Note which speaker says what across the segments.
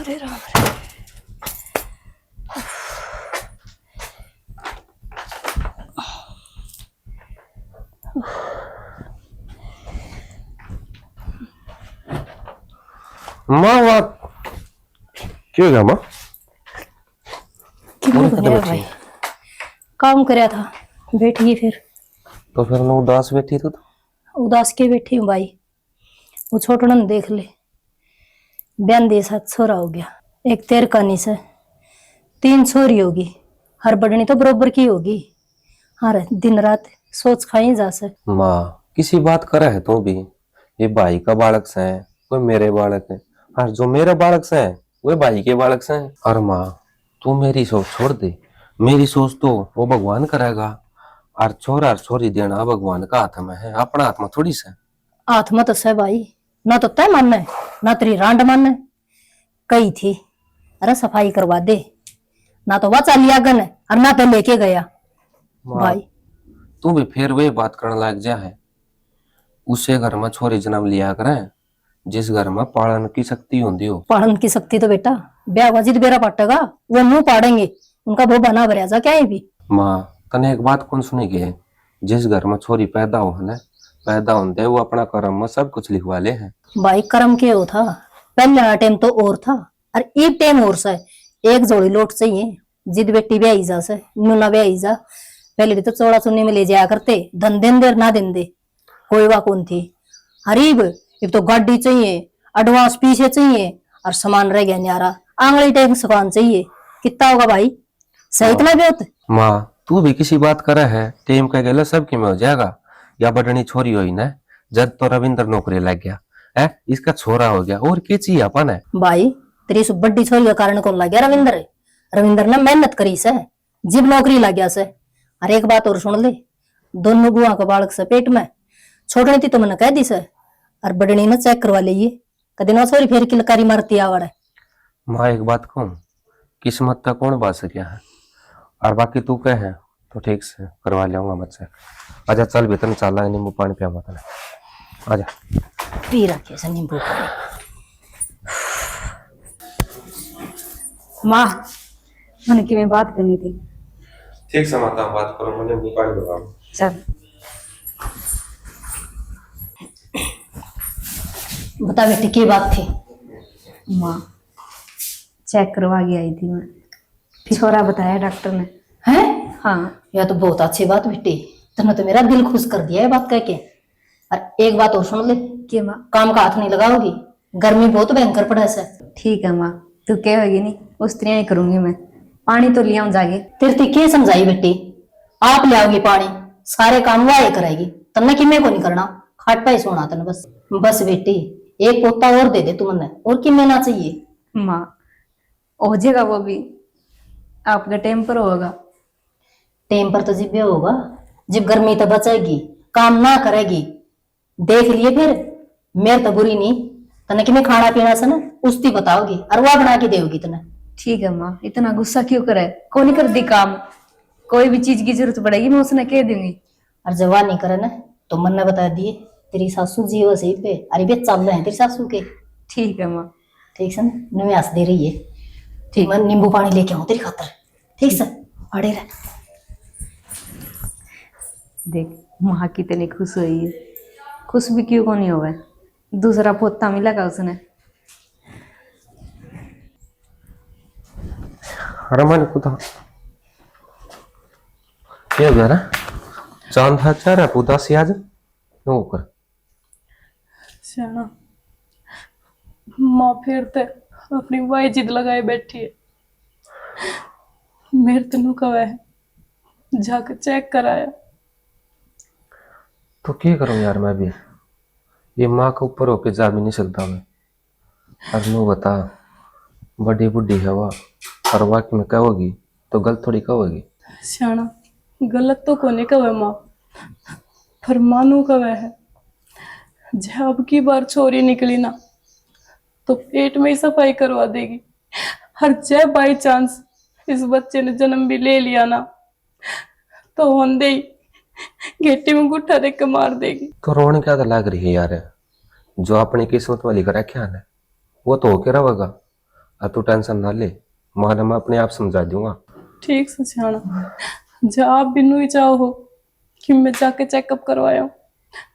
Speaker 1: रे राम रे।
Speaker 2: माँ बात क्यों गया माँ?
Speaker 1: क्यों गया भाई? काम कराया था, बैठी फिर।
Speaker 2: तो फिर मैं उदास बैठी तो
Speaker 1: उदास के बैठी हूँ भाई। वो छोटू ने देख ले, बयान दे साथ छोरा हो गया। एक तेर कानी से 3 छोरी होगी, हर बड़नी तो बरोबर की होगी। हर दिन रात सोच खाई जा से।
Speaker 2: माँ किसी बात करे है तो भी ये भाई का बालक से है, कोई मेरे बालक है। और जो मेरे बालक से है वो भाई के बालक से है। और माँ तू मेरी सोच छोड़ दे, मेरी सोच तो वो भगवान करेगा। और छोरा और छोरी देना भगवान का हाथ में है, अपना हाथ में थोड़ी से।
Speaker 1: हाथ में तो से भाई, ना तो तय मानना है ना तेरी रांड मानना है। कही थी अरे सफाई करवा दे, ना तो वह चालिया गन है और ना तो लेके गया। भाई
Speaker 2: तू भी फिर वही बात करने लग जा है। उसे घर में छोरी जन्म लिया करे जिस घर में पालन की शक्ति होती हो।
Speaker 1: पढ़न की शक्ति तो बेटा ब्याह वाजिद बेरा पटेगा, वो मुंह पाड़ेंगे, उनका वो बना भरिया जा क्या है भी।
Speaker 2: माँ तने एक बात कौन सुनेगी है, जिस घर में छोरी पैदा हो ना, पैदा होते वो अपना कर्म में सब कुछ लिखवा ले है।
Speaker 1: भाई कर्म के हो था, पहले टाइम तो और था और एक टाइम और सा है। एक जोड़ी लोट चाहिए, जिद बेटी ब्याही जा से नुना ब्याही जा। पहले तो चौड़ा चुन्नी में ले जाया करते, धन दिन दे ना दिन दे कोई वा कौन थी। हरीब एक तो गाड़ी चाहिए, एडवांस पीछे चाहिए और सामान रह गया न्यारा, आंगली टाइम सामान चाहिए। कितना होगा भाई? सही इतना भी होता।
Speaker 2: माँ तू भी किसी बात करे है, टेम का गेला सब की में हो जाएगा। या बटनी छोरी हुई ना, जब तो रविंद्र नौकरी लग गया है, इसका छोरा हो गया और क्या चाहिए अपन है।
Speaker 1: भाई तेरी सु बड्डी छोरी का कारण कौन लग गया? रविंद्र। रविंद्र ने मेहनत करी से, जिब नौकरी लग गया से। और एक बात और सुन ले, दोनों बुआ का बालक से पेट में छोड़नी थी तो मैंने कह दी से, और बड़नी ने चेक करवा ली कदी ना छोरी फिर किलकारी मारती आवड़ है।
Speaker 2: माँ एक बात कहूँ, किस्मत का कौन बात सकिया है। और बाकी तू कह है तो ठीक से करवा लियाऊंगा बच्चे। आजा चल बेतन चला है, नींबू पानी पिया मत आजा।
Speaker 1: पी रखे से नींबू पानी।
Speaker 3: माँ मैंने कि मैं बात करनी थी।
Speaker 2: ठीक से माता बात करो, मुझे नींबू पानी दो।
Speaker 3: चल
Speaker 1: बता बेटी की बात थी?
Speaker 3: माँ चेक करवा के आई थी मैं, छोरा बताया डॉक्टर ने।
Speaker 1: हैं?
Speaker 3: हाँ
Speaker 1: यह तो बहुत अच्छी बात बेटी, तुमने तो मेरा दिल खुश कर दिया है बात कह के। और एक बात और सुन ले,
Speaker 3: कि माँ
Speaker 1: काम का हाथ नहीं लगाओगी, गर्मी बहुत भयंकर पड़े से।
Speaker 3: ठीक है माँ, तू कहेगी नहीं उस तरह ही करूंगी मैं। पानी तो लिया जागे।
Speaker 1: तेरे के समझाई बेटी, आप ले आओगी पानी, सारे काम वाहे करेगी, तन्ने कि मैं को नहीं करना, खाट पाई सोना तन बस। बस बेटी एक पोता और दे दे तुमने, और कि ना चाहिए।
Speaker 3: माँ हो जाएगा वो भी, आपका टाइम पर होगा।
Speaker 1: टेम पर तो जिब्बे होगा, जब गर्मी तो बचेगी, काम ना करेगी। देख लिए फिर, मेरे तो बुरी नहीं, तने कि मैं खाना पीना से ना उस्ती बताओगी और वह बना के देगी तने।
Speaker 3: ठीक है माँ, इतना गुस्सा क्यों करे, कौन नहीं कर दी काम। कोई भी चीज की जरूरत पड़ेगी मैं उसने कह दूंगी।
Speaker 1: और जवान नहीं करे ना तो मन ने बता दिए, तेरी सासू जी हो सही पे, अरे बे चल रहे हैं तेरी सासू के।
Speaker 3: ठीक है माँ।
Speaker 1: ठीक से ना, मैं हंस दे रही है। ठीक, मैं नींबू पानी लेके आऊं तेरी खातर। ठीक से अड़े रह।
Speaker 3: देख माँ कितनी खुश हुई है, खुश भी क्यों को नहीं होगा, दूसरा पोता मिलेगा उसने।
Speaker 2: रमन को तो क्या हो गया ना, चांद था चारा पुता सी आज क्यों कर।
Speaker 4: श्याना माँ फिर ते अपनी वाई जिद लगाए बैठी है। मेरे तेनू कवा है जाकर चेक कराया।
Speaker 2: तो क्या करूं यार, मैं भी ये माँ के ऊपर होके जा भी नहीं सकता मैं। और नू बता, बड़ी बुढ़ी है वह, और वाकई में कहोगी तो गलत थोड़ी कहोगी।
Speaker 4: श्याना गलत तो कोने कवा माँ, पर मानू कवा है जब की बार छोरी निकली ना तो पेट में ही सफाई करवा देगी। हर जब बाई चांस इस बच्चे ने जन्म भी ले लिया ना तो होंदे ही घेटी में गुट्ठा देख के मार देगी।
Speaker 2: तो रोने क्या तो लग रही है यार, जो अपनी किस्मत वाली का रखा है वो तो होके रहेगा। और तू टेंशन ना ले, माँ ने मैं अपने आप समझा दूंगा।
Speaker 4: ठीक से सियाना, जब आप बिन्नू ही चाहो कि मैं जाके चेकअप करवाया हूँ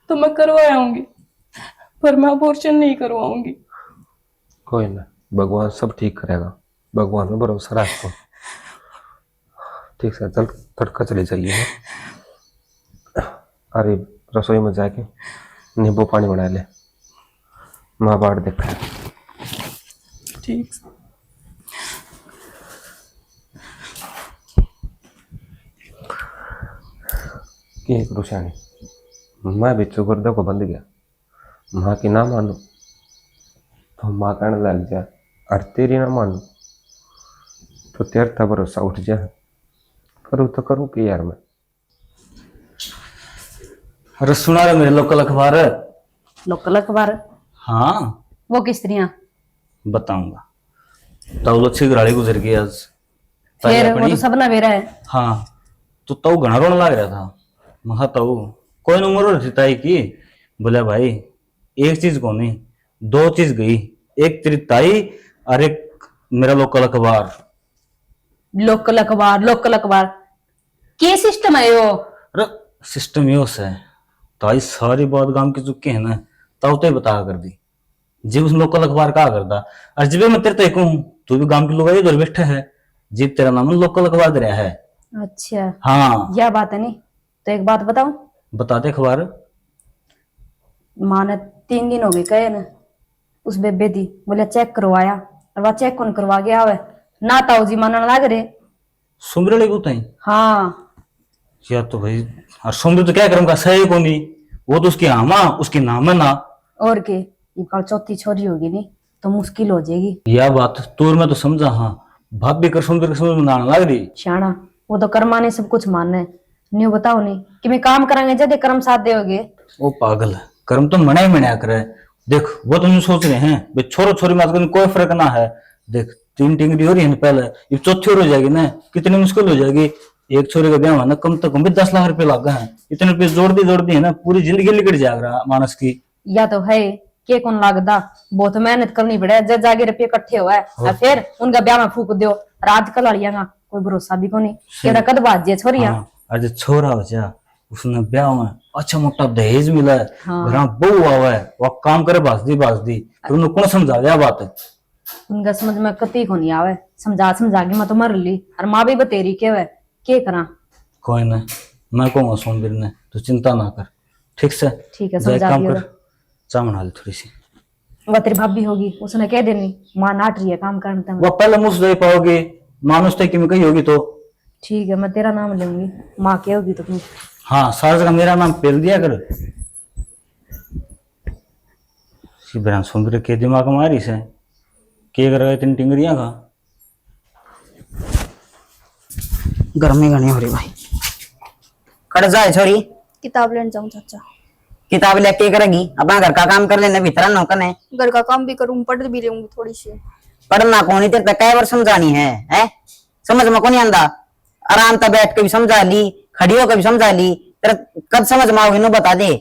Speaker 4: तो मैं करवाऊंगी, पर मैं अबॉर्शन नहीं करवाऊंगी।
Speaker 2: कोई ना, भगवान सब ठीक करेगा, भगवान में भरोसा रखो। ठीक है, चल तड़का चले जाइए। अरे रसोई में जाके नींबू पानी बना ले, माँ बाट देखा।
Speaker 4: ठीक से।
Speaker 2: कि एक रुशानी, मैं भी चुगर्दे को बंद गया, माँ की ना मानू तो माँ कहने लग जाए, और तेरी ना मानू तो तेरा भरोसा उठ जाए। करूँ तो करूँ कि यार मैं।
Speaker 5: अरे सुना रहे मेरे लोकल अखबार?
Speaker 1: लोकल अखबार?
Speaker 5: हाँ
Speaker 1: वो किस तरह?
Speaker 5: बताऊंगा। ताऊ अच्छी घराड़ी गुजर गई आज। ताई
Speaker 1: फिर वो
Speaker 5: अपनी।
Speaker 1: तो सब ना बेरा है।
Speaker 5: हाँ तो ताऊ घना रोने लग रहा था। महा ताऊ कोई न उम्र थी ताई की। बोला भाई एक चीज को नहीं, दो चीज गई, एक तेरी ताई और एक मेरा लोकल अखबार।
Speaker 1: लोकल अखबार? लोकल अखबार के सिस्टम है वो?
Speaker 5: अरे सिस्टम यो है, ताई सारी बात गांव की चुके है ना, ताऊ तो ही बता कर दी। जीव उस लोकल अखबार कहा करता, और जीव मैं तेरे तो एक हूँ, तू भी गांव के लोग इधर बैठे है, जीव तेरा नाम लोकल अखबार दे रहा है।
Speaker 1: अच्छा
Speaker 5: हाँ
Speaker 1: यह बात है। नहीं तो एक बात बताऊं,
Speaker 5: बता दे अखबार।
Speaker 1: माँ ने 3 दिन हो गए कहे ना, उस बेबे दी बोले चेक करवाया, और वह चेक कौन करवा गया हुआ ना, ताऊ जी मानने लग रहे।
Speaker 5: सुमरे ले गुताई
Speaker 1: हाँ
Speaker 5: या तो भाई, और सुमरे तो क्या करूंगा, सही को नहीं, वो तो उसकी आमा उसकी नाम है ना।
Speaker 1: और के ये कल चौथी छोरी होगी नहीं तो मुश्किल हो जाएगी।
Speaker 5: यह बात तूर में तो समझा। हाँ भाभी कर सुमरे के समझ में ना लग रही।
Speaker 1: शाना वो तो कर्मा ने सब कुछ मानना है। न्यू बताओ नहीं कि मैं काम करांगे जब कर्म साथ दोगे।
Speaker 5: वो पागल है, कर्म तो मना ही मना करे। देख वो तुम सोच रहे हैं भाई छोरो छोरी में कोई फर्क ना है। देख 3 टिंगरी हो रही है पहले, ये चौथी और हो जाएगी ना, कितनी मुश्किल हो जाएगी। एक छोरे का ब्याह होना कम से कम भी 10 लाख रुपए लग गए हैं। इतने रुपये जोड़ दी है ना, पूरी जिंदगी निकट जाएगा मानस की।
Speaker 1: या तो है के कौन लागदा, बहुत मेहनत करनी पड़े जब जाके रुपये इकट्ठे हुआ है, और फिर उनका ब्याह में फूक दो। और आजकल अड़िया का कोई भरोसा भी को नहीं, केड़ा कद बाजे छोरिया।
Speaker 5: हाँ, आज छोरा हो जा, उसने ब्याह में अच्छा मोटा दहेज मिला है,
Speaker 1: हाँ।
Speaker 5: घर बहू आवा है, वो काम करे बास दी फिर उन्हें कौन समझा दिया बात है।
Speaker 1: उनका समझ में कती को नहीं आवे, समझा के मैं तो मर ली। और माँ भी बतेरी के करा।
Speaker 5: कोई ना, मैं कहूँगा सोमवीर ने, तू चिंता ना कर। ठीक से
Speaker 1: ठीक है,
Speaker 5: जाए
Speaker 1: समझा
Speaker 5: काम
Speaker 1: दियो।
Speaker 5: कर, चाय बना ले थोड़ी सी।
Speaker 1: वह तेरी भाभी होगी, उसने कह देनी माँ नाट रही है काम करने में।
Speaker 5: वो पहले मुझ दे पाओगे, मानुस तक में कही होगी तो।
Speaker 1: ठीक है मैं तेरा नाम लूंगी, माँ क्या होगी तो तुम।
Speaker 5: हाँ सारा जगह मेरा नाम पेल दिया कर। शिवराम सुंदर के दिमाग में आ रही से के कर रहे 3 टिंगरियां का।
Speaker 6: गर्मी घनी हो रही भाई। कट जाए छोरी,
Speaker 7: किताब लेने जाऊं चाचा।
Speaker 6: किताब लेके करेगी, अपना घर का काम कर लेने भीतर नौकन है।
Speaker 7: घर का काम भी करूं, पढ़ भी लूंगी थोड़ी सी।
Speaker 6: पढ़ना कौन तेरे तक कई बार समझानी है? समझ में कौन आंदा? आराम से बैठ के भी समझा ली, खड़ी होकर भी समझा ली, तेरा कब समझ में आओगे बता दे।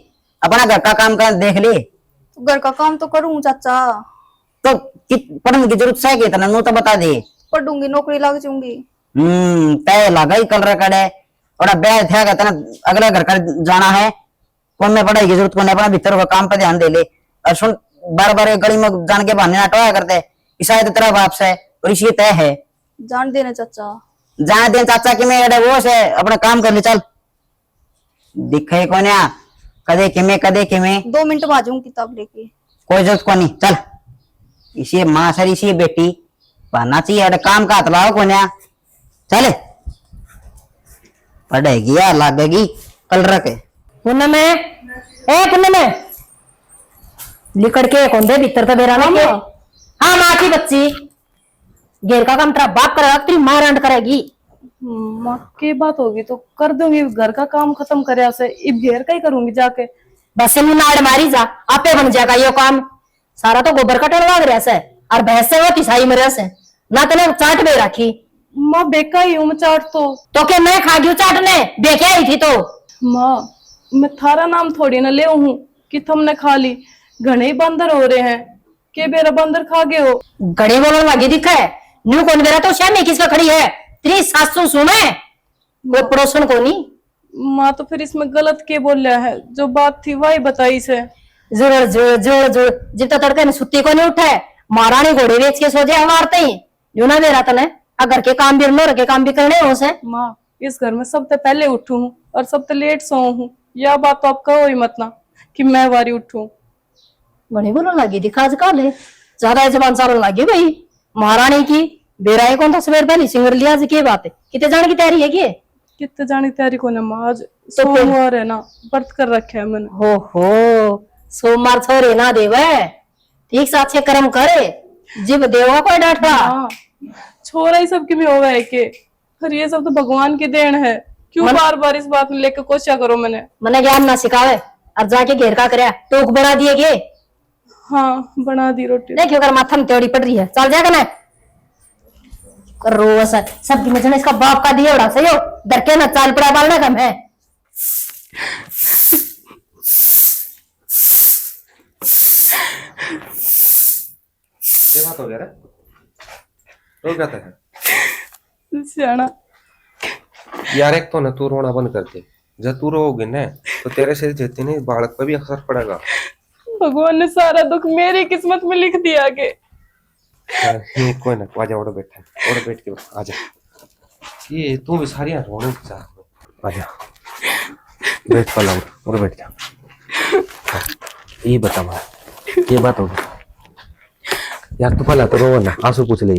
Speaker 6: अपना घर का काम कर देख ले।
Speaker 7: तो घर का काम तो करूं चाचा।
Speaker 6: तो पढ़ने की जरूरत है इतना नो तो बता दे।
Speaker 7: पढ़ूंगी, नौकरी लग जाऊंगी।
Speaker 6: तय लगा ही कल रखा और ब्याह थे अगला घर का जाना है। कौन में पढ़ाई की जरूरत, कौन अपना भीतर का काम पे ध्यान दे ले। और सुन, बार बार गली में जान के बहाने हटवाया करते, शायद तेरा बाप से और इसी तय है।
Speaker 7: जान देना चाचा।
Speaker 6: जाने दे चाचा कि मैं वो से अपना काम कर ले। चल दिखे कौन कदे किमे
Speaker 7: 2 मिनट में आ जाऊं किताब लेके।
Speaker 6: कोई जरूरत को नहीं। चल इसी माँ सर इसी बेटी पढ़ना चाहिए, अरे काम का हतलाओ कौन। चले पढ़ेगी या लागेगी कल रखे।
Speaker 1: पुण्य में लिकड़ के कौन दे भीतर तो बेरा नहीं। हाँ माँ की बच्ची, घेर का काम तेरा बाप करेगा, तेरी माँ रंड करेगी।
Speaker 4: माँ की बात होगी तो कर दूंगी, घर का काम खत्म करे से इब घेर का ही करूंगी जाके।
Speaker 1: बस इन नाड़ मारी जा, आपे बन जाएगा ये काम। सारा तो गोबर का टल लग रहा है, और भैंस से वो तिसाई मरे से ना तने चाट बे रखी।
Speaker 4: माँ बेका ही हूँ मैं चाट
Speaker 1: तो क्या मैं खा गई चाटने, बेके आई थी तो।
Speaker 4: माँ मैं थारा नाम थोड़ी ना ले हूँ कि तुमने खा ली। घने ही बंदर हो रहे हैं, के बेरा बंदर खा गए हो।
Speaker 1: गड़े बोलने लगे दिखा है न्यू कौन बेरा तो शाम में किसका खड़ी है तेरी सास तो सुने वो पड़ोसन को नहीं।
Speaker 4: माँ तो फिर इसमें गलत के बोल रहा है, जो बात थी वही बताई से।
Speaker 1: जोड़ जोड़ जोड़ जोड़ जब तक तड़के ने सुत्ती को नहीं उठा है महारानी घोड़े बेच के सो जाए मारते ही जो ना मेरा तने अगर के काम भी नो के काम भी करने हो से।
Speaker 4: माँ इस घर में सबसे पहले उठू हूँ और सबसे लेट सो हूँ, यह बात तो आप कहो ही मत ना कि मैं वारी उठूं।
Speaker 1: बड़ी बोलने लगी दिखा आज काले ज्यादा जबान सारण लगी भाई महारानी की बेराए कौन था सवेर पहले सिंगर लिया की बात है कितने जाने की तैयारी है कि
Speaker 4: कितने जाने की तैयारी को ना माँ, आज
Speaker 1: तो फिर-
Speaker 4: सोमवार है ना, व्रत कर रखे है मैंने।
Speaker 1: हो सोमवार छोरे ना देवे ठीक से अच्छे कर्म करे जीव देवा कोई डांटवा।
Speaker 4: हाँ, छोरा ही सबकी भी होगा है के, पर ये सब तो भगवान की देन है, क्यों बार बार इस बात में लेकर कोशिश करो। मैंने
Speaker 1: ज्ञान ना सिखावे अब जाके घेर का करे टोक बना दिए के
Speaker 4: हाँ बना दी रोटी।
Speaker 1: देखियो अगर माथा में त्योड़ी पड़ रही है चल जाएगा ना रोज सबकी में इसका बाप का दिया उड़ा सही हो डर के ना चाल पड़ा बालना कम है।
Speaker 2: ये बात हो गया रे रो क्या है
Speaker 4: सियाना
Speaker 2: यार। एक तो ना तू रोना बंद कर दे, जब तू रोगी ना तो तेरे से जेती नहीं बालक पर भी असर पड़ेगा।
Speaker 4: भगवान ने सारा दुख मेरी किस्मत में लिख दिया के।
Speaker 2: ये कोई ना आजा और बैठ के आजा ये तू भी सारी रोने की चाह आजा बैठ पला और बैठ जा। ये बता मैं ये बात होगी यार तू पहला तो रो ना आंसू पूछ ले।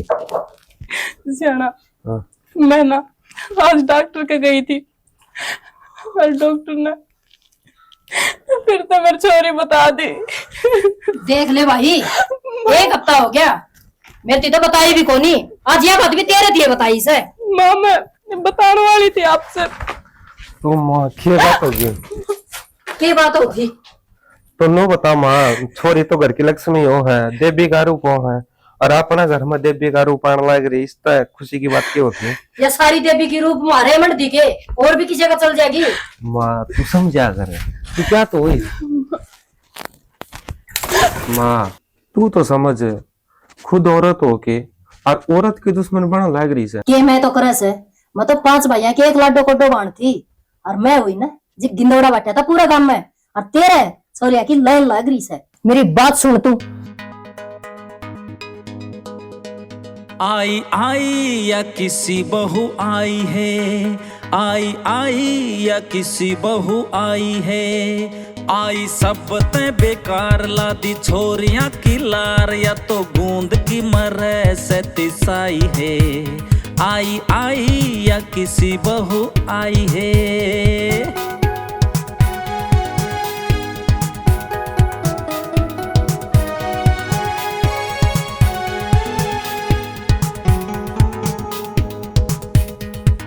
Speaker 4: सियाना
Speaker 2: हाँ।
Speaker 4: मैं ना आज डॉक्टर के गई थी और डॉक्टर ने फिर तो मेरी छोरी बता दी।
Speaker 1: देख ले भाई एक हफ्ता हो गया मेरी तो बताई भी कोनी आज यह बात भी तेरे दिए बताई से।
Speaker 4: माँ मैं बताने वाली थी आपसे।
Speaker 2: तो माँ क्या बात होगी
Speaker 1: की बात होगी
Speaker 2: तो नो बता माँ, छोरी तो घर की लक्ष्मी हो है देवी का रूप हो है और अपना घर में देवी का रूप आने लग रही इस तरह खुशी की बात क्या होती है।
Speaker 1: ये सारी देवी की रूप मारे मंड दिखे और भी किसी का चल जाएगी।
Speaker 2: माँ तू समझा कर तू क्या तो हुई माँ तू तो समझ खुद औरत हो के और औरत की दुश्मन बना लग रही है।
Speaker 1: के मैं तो करे से मैं तो 5 भैया के एक लाडो कोडो बांध थी और मैं हुई ना जी गिंदौड़ा बैठा था पूरा गांव में और तेरे सोरिया की लाइन लग रही है। मेरी बात सुन तू
Speaker 8: आई आई या किसी बहू आई है, आई आई या किसी बहू आई है, आई सब ते बेकार लादी छोरियां की लार या तो गूंद की मरे से तिसाई है, आई आई या किसी बहू आई है।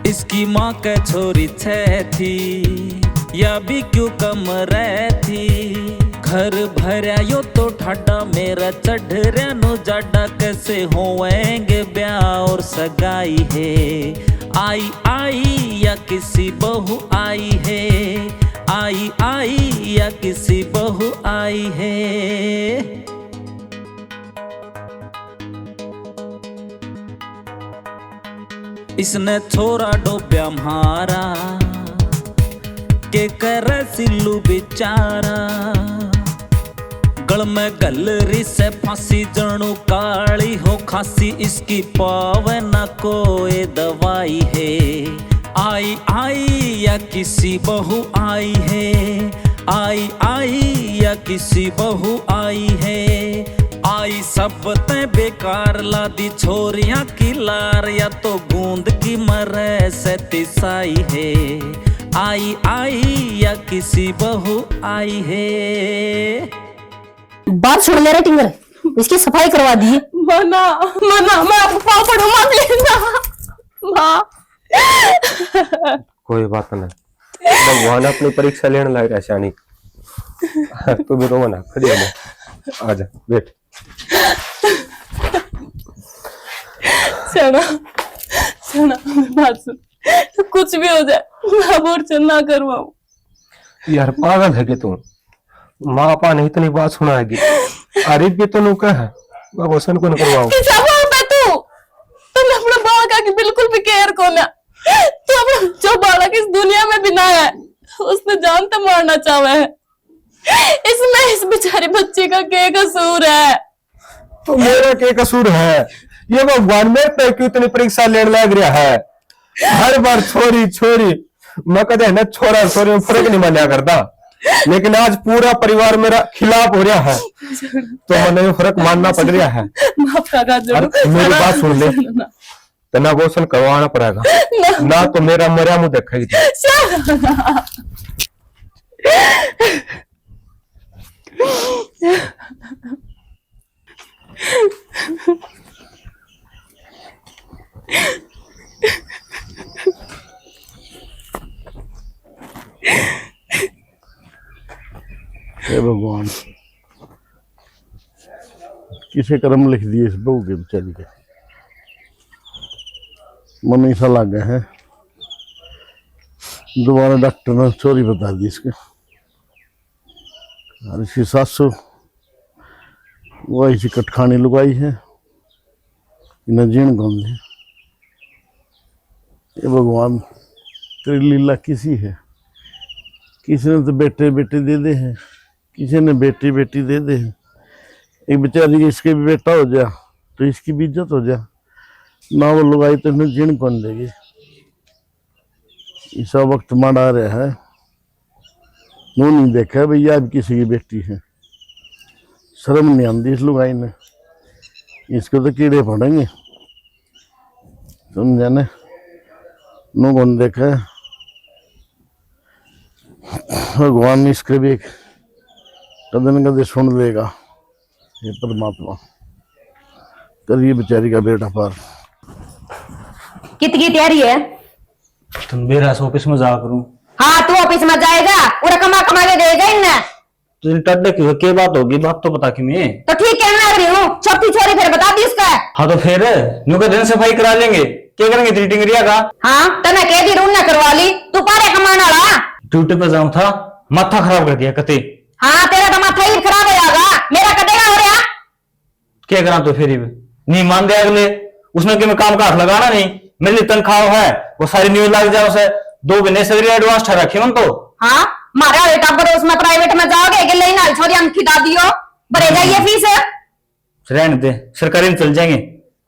Speaker 8: इसकी माँ के छोरी छे थी या भी क्यों कम रहती, घर भरा यो तो ठाडा मेरा चढ़ रहा नो जाडा कैसे होएंगे ब्याह और सगाई है, आई आई या किसी बहू आई है, आई आई या किसी बहू आई है। इसने छोरा डोब्या मारा के कर सिल्लू बेचारा, गल में गलरी से फांसी जणू काली हो खांसी, इसकी पावे न कोई दवाई है, आई आई या किसी बहू आई है, आई आई या किसी बहू आई है, आई सब ते बेकार लादी छोरियां की लार या तो गूंद की मरे से तिसाई है, आई आई या किसी बहू आई है।
Speaker 1: बात सुन ले रे टिंगर इसकी सफाई करवा दी।
Speaker 4: मना मना मैं आपको पाँव पड़ू मान लेना माँ।
Speaker 2: कोई बात नहीं भगवान अपनी परीक्षा लेने लग रहा है शानी। तू भी रो ना खड़ी हो आजा बैठ।
Speaker 4: सेना सेना बात सुन, कुछ भी हो जाए मैं अबॉर्शन ना करवाऊं।
Speaker 2: यार पागल है कि तू, माँ पा ने इतनी बात सुनाएगी अरे भी तो नुका है वो रोशन को न करवाओ
Speaker 4: किसा बाप है तू अपना बालक की बिल्कुल भी केयर को ना। तू अपना जो बालक इस दुनिया में बिना है उसने जान तो मारना चाहे है। इसमें इस बेचारी बच्ची का क्या कसूर है?
Speaker 2: तो मेरा क्या कसूर है? ये भगवान मेरे पे क्यों इतनी परीक्षा लेने लग रहा है? हर बार छोरी छोरी मैं कहते ना छोरा छोरी में फर्क नहीं माना करता, लेकिन आज पूरा परिवार मेरा खिलाफ हो रहा है तो हमें फर्क मानना पड़ रहा है।
Speaker 4: माफ का
Speaker 2: मेरी बात सुन ले, तना रोशन करवाना पड़ेगा ना तो मेरा मरिया मुंह देखेगी।
Speaker 9: हे भगवान, किसे कर्म लिख दिए इस बहू के बेचारी के। मन ऐसा लग गया है दोबारा डॉक्टर ने चोरी बता दी इसके। और इसकी सासू वो ऐसी कटखानी लुगाई है, इन्हें जीण गौन दे। ये भगवान तेरी लीला किसी है, किसी ने तो बेटे बेटे दे दे हैं, किसी ने बेटी बेटी दे दे हैं। एक बेचारी इसके भी बेटा हो जा तो इसकी भी इज्जत हो जा, ना वो लुगाई तो इन्हें जीण कौन देगी। ऐसा वक्त मार रहा है, वो नहीं देखा भैया अब किसी की बेटी है। शर्म नहीं आती इस लुगाई ने, इसको तो कीड़े पड़ेंगे समझा ने। नो कौन देखा है, भगवान इसके भी कदे न कदे सुन लेगा। ये परमात्मा करिए बेचारी का बेटा पार।
Speaker 1: कितनी तैयारी है?
Speaker 5: तुम मेरा ऑफिस में जा करूं?
Speaker 1: हाँ तू ऑफिस में जाएगा, पूरा कमा कमा के देगा इन्हें।
Speaker 5: तुझे टड्डे की क्या बात होगी? बात तो बता कि मैं
Speaker 1: तो ठीक कहने लग रही हूँ, छोटी छोरी फिर बता दी उसका।
Speaker 5: हाँ तो फिर न्यू का दिन सफाई करा लेंगे, क्या करेंगे तेरी टिंगरिया का?
Speaker 1: हाँ तने कह दी रूम ना करवा ली, तू पारे कमाने वाला।
Speaker 5: ड्यूटी पे जाऊं था, माथा खराब कर दिया कते।
Speaker 1: हाँ तेरा तो माथा ही खराब हो जाएगा, मेरा कदेगा हो रहा।
Speaker 5: क्या करा तो फिर नहीं मान दे अगले, उसने कि मैं काम का हाथ लगाना नहीं, मेरी तनख्वाह है वो सारी न्यूज लग जाए उसे 2 महीने से एडवांस ठहरा रखी मन तो।
Speaker 1: हाँ मारा बेटा पर उसमें प्राइवेट में जाओगे कि लेना छोरी हम खिदा दियो भरे जाइए फीस।
Speaker 5: रहने दे, सरकारी में चल जाएंगे।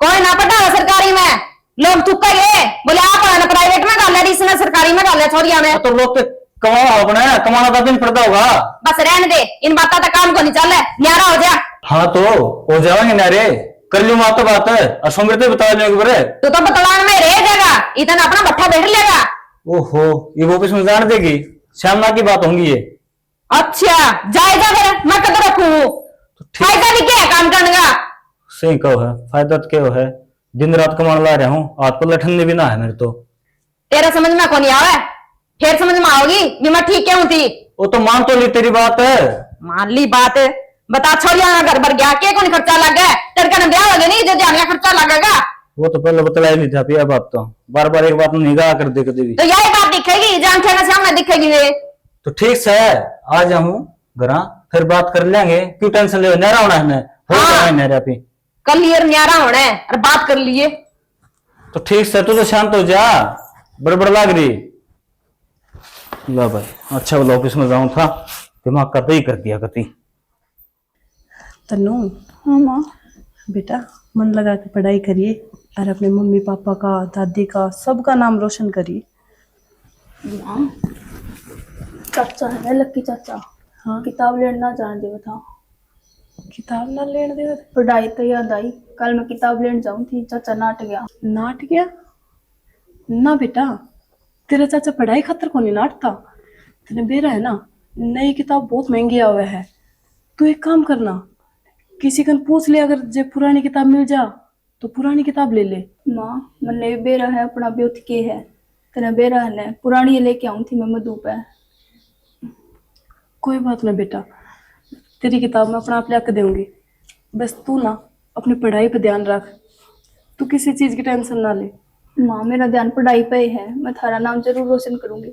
Speaker 1: कोई ना पटा सरकारी में, लोग थुक्का गए बोले आप प्राइवेट में डाल रही इसने सरकारी में डाल छोरिया में।
Speaker 5: तो लोग कमाना अपना है, कमाना तो दिन पड़ता होगा।
Speaker 1: बस रहने दे, इन बातों का काम को नहीं चल न्यारा हो जा।
Speaker 5: हाँ तो हो जाएंगे नारे, कर लू बात तो बात है और सोमृत बता लेंगे बरे।
Speaker 1: तू तो बतलान में रह जाएगा, इतना अपना भट्ठा बैठ लेगा।
Speaker 5: ओहो ये वो ऑफिस में जान देगी, श्यामना की बात होंगी ये।
Speaker 1: अच्छा जाएगा फिर मैं कद रखू, फायदा भी क्या है काम करने का?
Speaker 5: सही कहो है, फायदा तो क्या है, दिन रात कमाने ला रहा हूँ, हाथ पर लठन भी ना है मेरे तो।
Speaker 1: तेरा समझ में कौन आवे, फिर समझ में आओगी भी मैं ठीक क्यों थी।
Speaker 5: वो तो मान तो ली तेरी बात है।
Speaker 1: मान ली बात, बता छोड़िया घर भर गया के कौन खर्चा लग गया, तेरे का ब्याह लगे नहीं जो ध्यान खर्चा लगेगा।
Speaker 5: वो तो पहले बतला ही नहीं था यह बात, तो बार बार एक बात निगाह कर दे कभी भी
Speaker 1: तो यही बात दिखेगी, जान खेना सामने दिखेगी वे।
Speaker 5: तो ठीक है आ जाऊं घरा, फिर बात कर लेंगे, क्यों टेंशन ले, नहरा होना है
Speaker 1: हाँ।
Speaker 5: नहरा पे
Speaker 1: कल ये न्यारा होना है और बात कर लिए।
Speaker 5: तो ठीक है, तू तो शांत हो जा, बड़बड़ लाग रही। ला भाई अच्छा वाला ऑफिस में जाऊं था, दिमाग का ही कर दिया कति।
Speaker 4: तन्नू।
Speaker 7: हाँ माँ।
Speaker 4: बेटा मन लगा के पढ़ाई करिए और अपने मम्मी पापा का, दादी का, सबका नाम रोशन करिए।
Speaker 7: माँ चाचा है लक्की चाचा,
Speaker 4: हाँ
Speaker 7: किताब लेना जान दे था।
Speaker 4: किताब ना लेने दे,
Speaker 7: पढ़ाई तो याद आई, कल मैं किताब लेने जाऊं थी, चाचा नाट गया।
Speaker 4: नाट गया ना बेटा, तेरा चाचा पढ़ाई खातर को नहीं नाटता, तेने बेरा है ना, नई किताब बहुत महंगी आवे है। तू एक काम करना, किसी कन पूछ ले, अगर जे पुरानी किताब मिल जा तो पुरानी किताब ले ले।
Speaker 7: माँ मन्ने बेरा है अपना ब्योत के है, तेने बेरा है ने पुरानी लेके आऊं थी मैं मधु पे।
Speaker 4: कोई बात ना बेटा, तेरी किताब मैं अपना आप ला के दूंगी, बस तू ना अपनी पढ़ाई पे ध्यान रख, तू किसी चीज की टेंशन ना ले।
Speaker 7: माँ मेरा ध्यान पढ़ाई पे ही है, मैं थारा नाम जरूर रोशन करूंगी।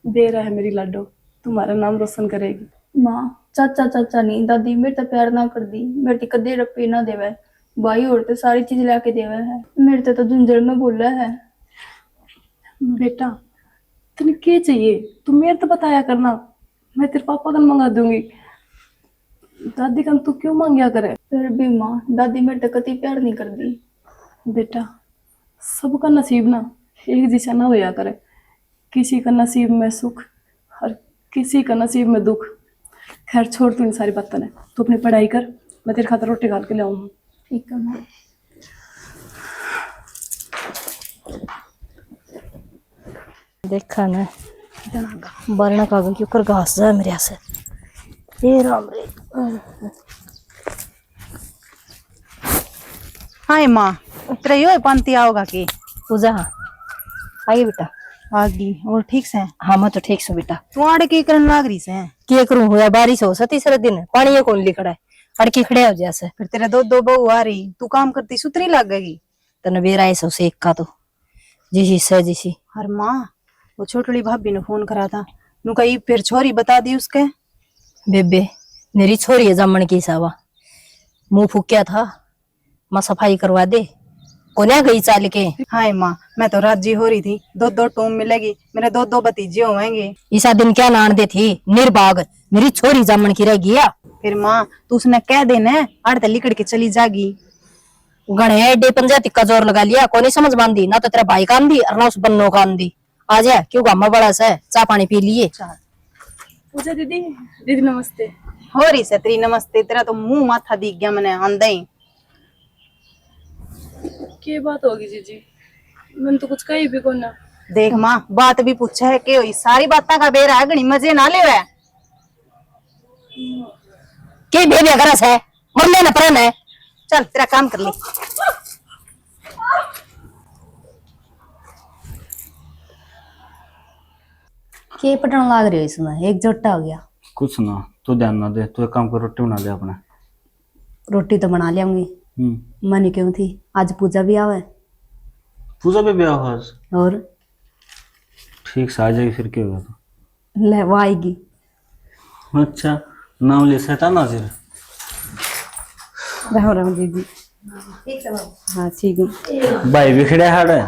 Speaker 4: बेरा है मेरी लाडो, तुम्हारा नाम रोशन करेगी।
Speaker 7: माँ चाचा चाचा नहीं दादी मेरे तो प्यार ना कर दी, मेरे तो कदे रुपये ना देवे, भाई और तो सारी चीज लाके देवे है, मेरे तो झुंझड़ में बोला है।
Speaker 4: बेटा तेने क्या चाहिए तू मेरे तो बताया करना, मैं तेरे पापा का मंगा दूंगी। दादी का तू क्यों मांगया करे?
Speaker 7: फिर भी माँ दादी मेरे तो कति प्यार नहीं कर दी।
Speaker 4: बेटा सबका नसीब ना एक जैसा ना होया करे, किसी का नसीब में सुख और किसी का नसीब में दुख। खैर छोड़ तू इन सारी बातों ने, तू अपनी पढ़ाई कर, मैं तेरे खातर रोटी काट के ले आऊंगी।
Speaker 7: ठीक है माँ।
Speaker 1: देखा ना बरना का क्यों कर घास जा मेरे से ये राम रे।
Speaker 10: हाय माँ उतरे यो पंती आओगा की
Speaker 1: पूजा आगे बेटा।
Speaker 10: आगी और ठीक से?
Speaker 1: हाँ मैं तो ठीक से बेटा।
Speaker 10: तू आड़े की करन लाग रही से?
Speaker 1: के करूं हुआ बारिश हो सा तीसरे दिन पानी ये कौन लिखड़ा है अड़की खड़े हो जैसे।
Speaker 10: फिर तेरा दो बहू आ रही, तू काम करती सुतरी लग गई।
Speaker 1: तने बेरा ऐसा से एक का तो जिसी से जिसी।
Speaker 10: हर माँ वो छोटड़ी भाभी ने फोन करा था, नु कही फिर छोरी बता दी उसके।
Speaker 1: बेबे मेरी छोरी है जमन की सावा मुंह फूकिया था, माँ सफाई करवा दे कोने गई चाल के।
Speaker 10: हाय माँ मैं तो राजी हो रही थी, दो टूम मिलेगी, मेरे दो भतीजे होंगे।
Speaker 1: ईसा दिन क्या नान दे थी निर्बाग मेरी छोरी जमन की रह गया।
Speaker 10: फिर माँ तू उसने कह देना आड़ते लिकड़ के चली जागी।
Speaker 1: गणे एडे पंजाती का जोर लगा लिया, कोनी समझ बांधी ना तो तेरा भाई काम दी और ना उस बन्नो काम दी। आ जा क्यों गामा बड़ा सा चाय पानी पी लिए।
Speaker 4: पूजा दीदी, दीदी नमस्ते।
Speaker 10: हो रही से तेरी नमस्ते, तेरा तो मुंह माथा दिख गया मैंने अंदर ही।
Speaker 4: क्या बात होगी जीजी, मैंने तो कुछ कही भी को ना।
Speaker 10: देख माँ बात भी पूछा है कि हुई सारी बातें का बेरा है, घनी मजे ना ले
Speaker 1: के बेबे गरस है मरले न परन है।
Speaker 10: चल तेरा काम कर ले।
Speaker 1: के पटन लाग रही हो इसमें एक जोटा हो गया।
Speaker 5: कुछ ना तू ध्यान ना दे, तू एक काम कर रोटी बना दे अपने।
Speaker 1: रोटी तो बना लियाऊंगी, मन क्यों थी आज पूजा भी आवे।
Speaker 5: पूजा पे ब्याह हुआ आज?
Speaker 1: और
Speaker 5: ठीक से आ जाएगी फिर क्या होगा तो।
Speaker 1: ले वो आएगी।
Speaker 5: अच्छा नाम ले शैतान नाजिर।
Speaker 10: राम दीदी। हाँ ठीक है।
Speaker 5: भाई भी खड़े हाड़ है।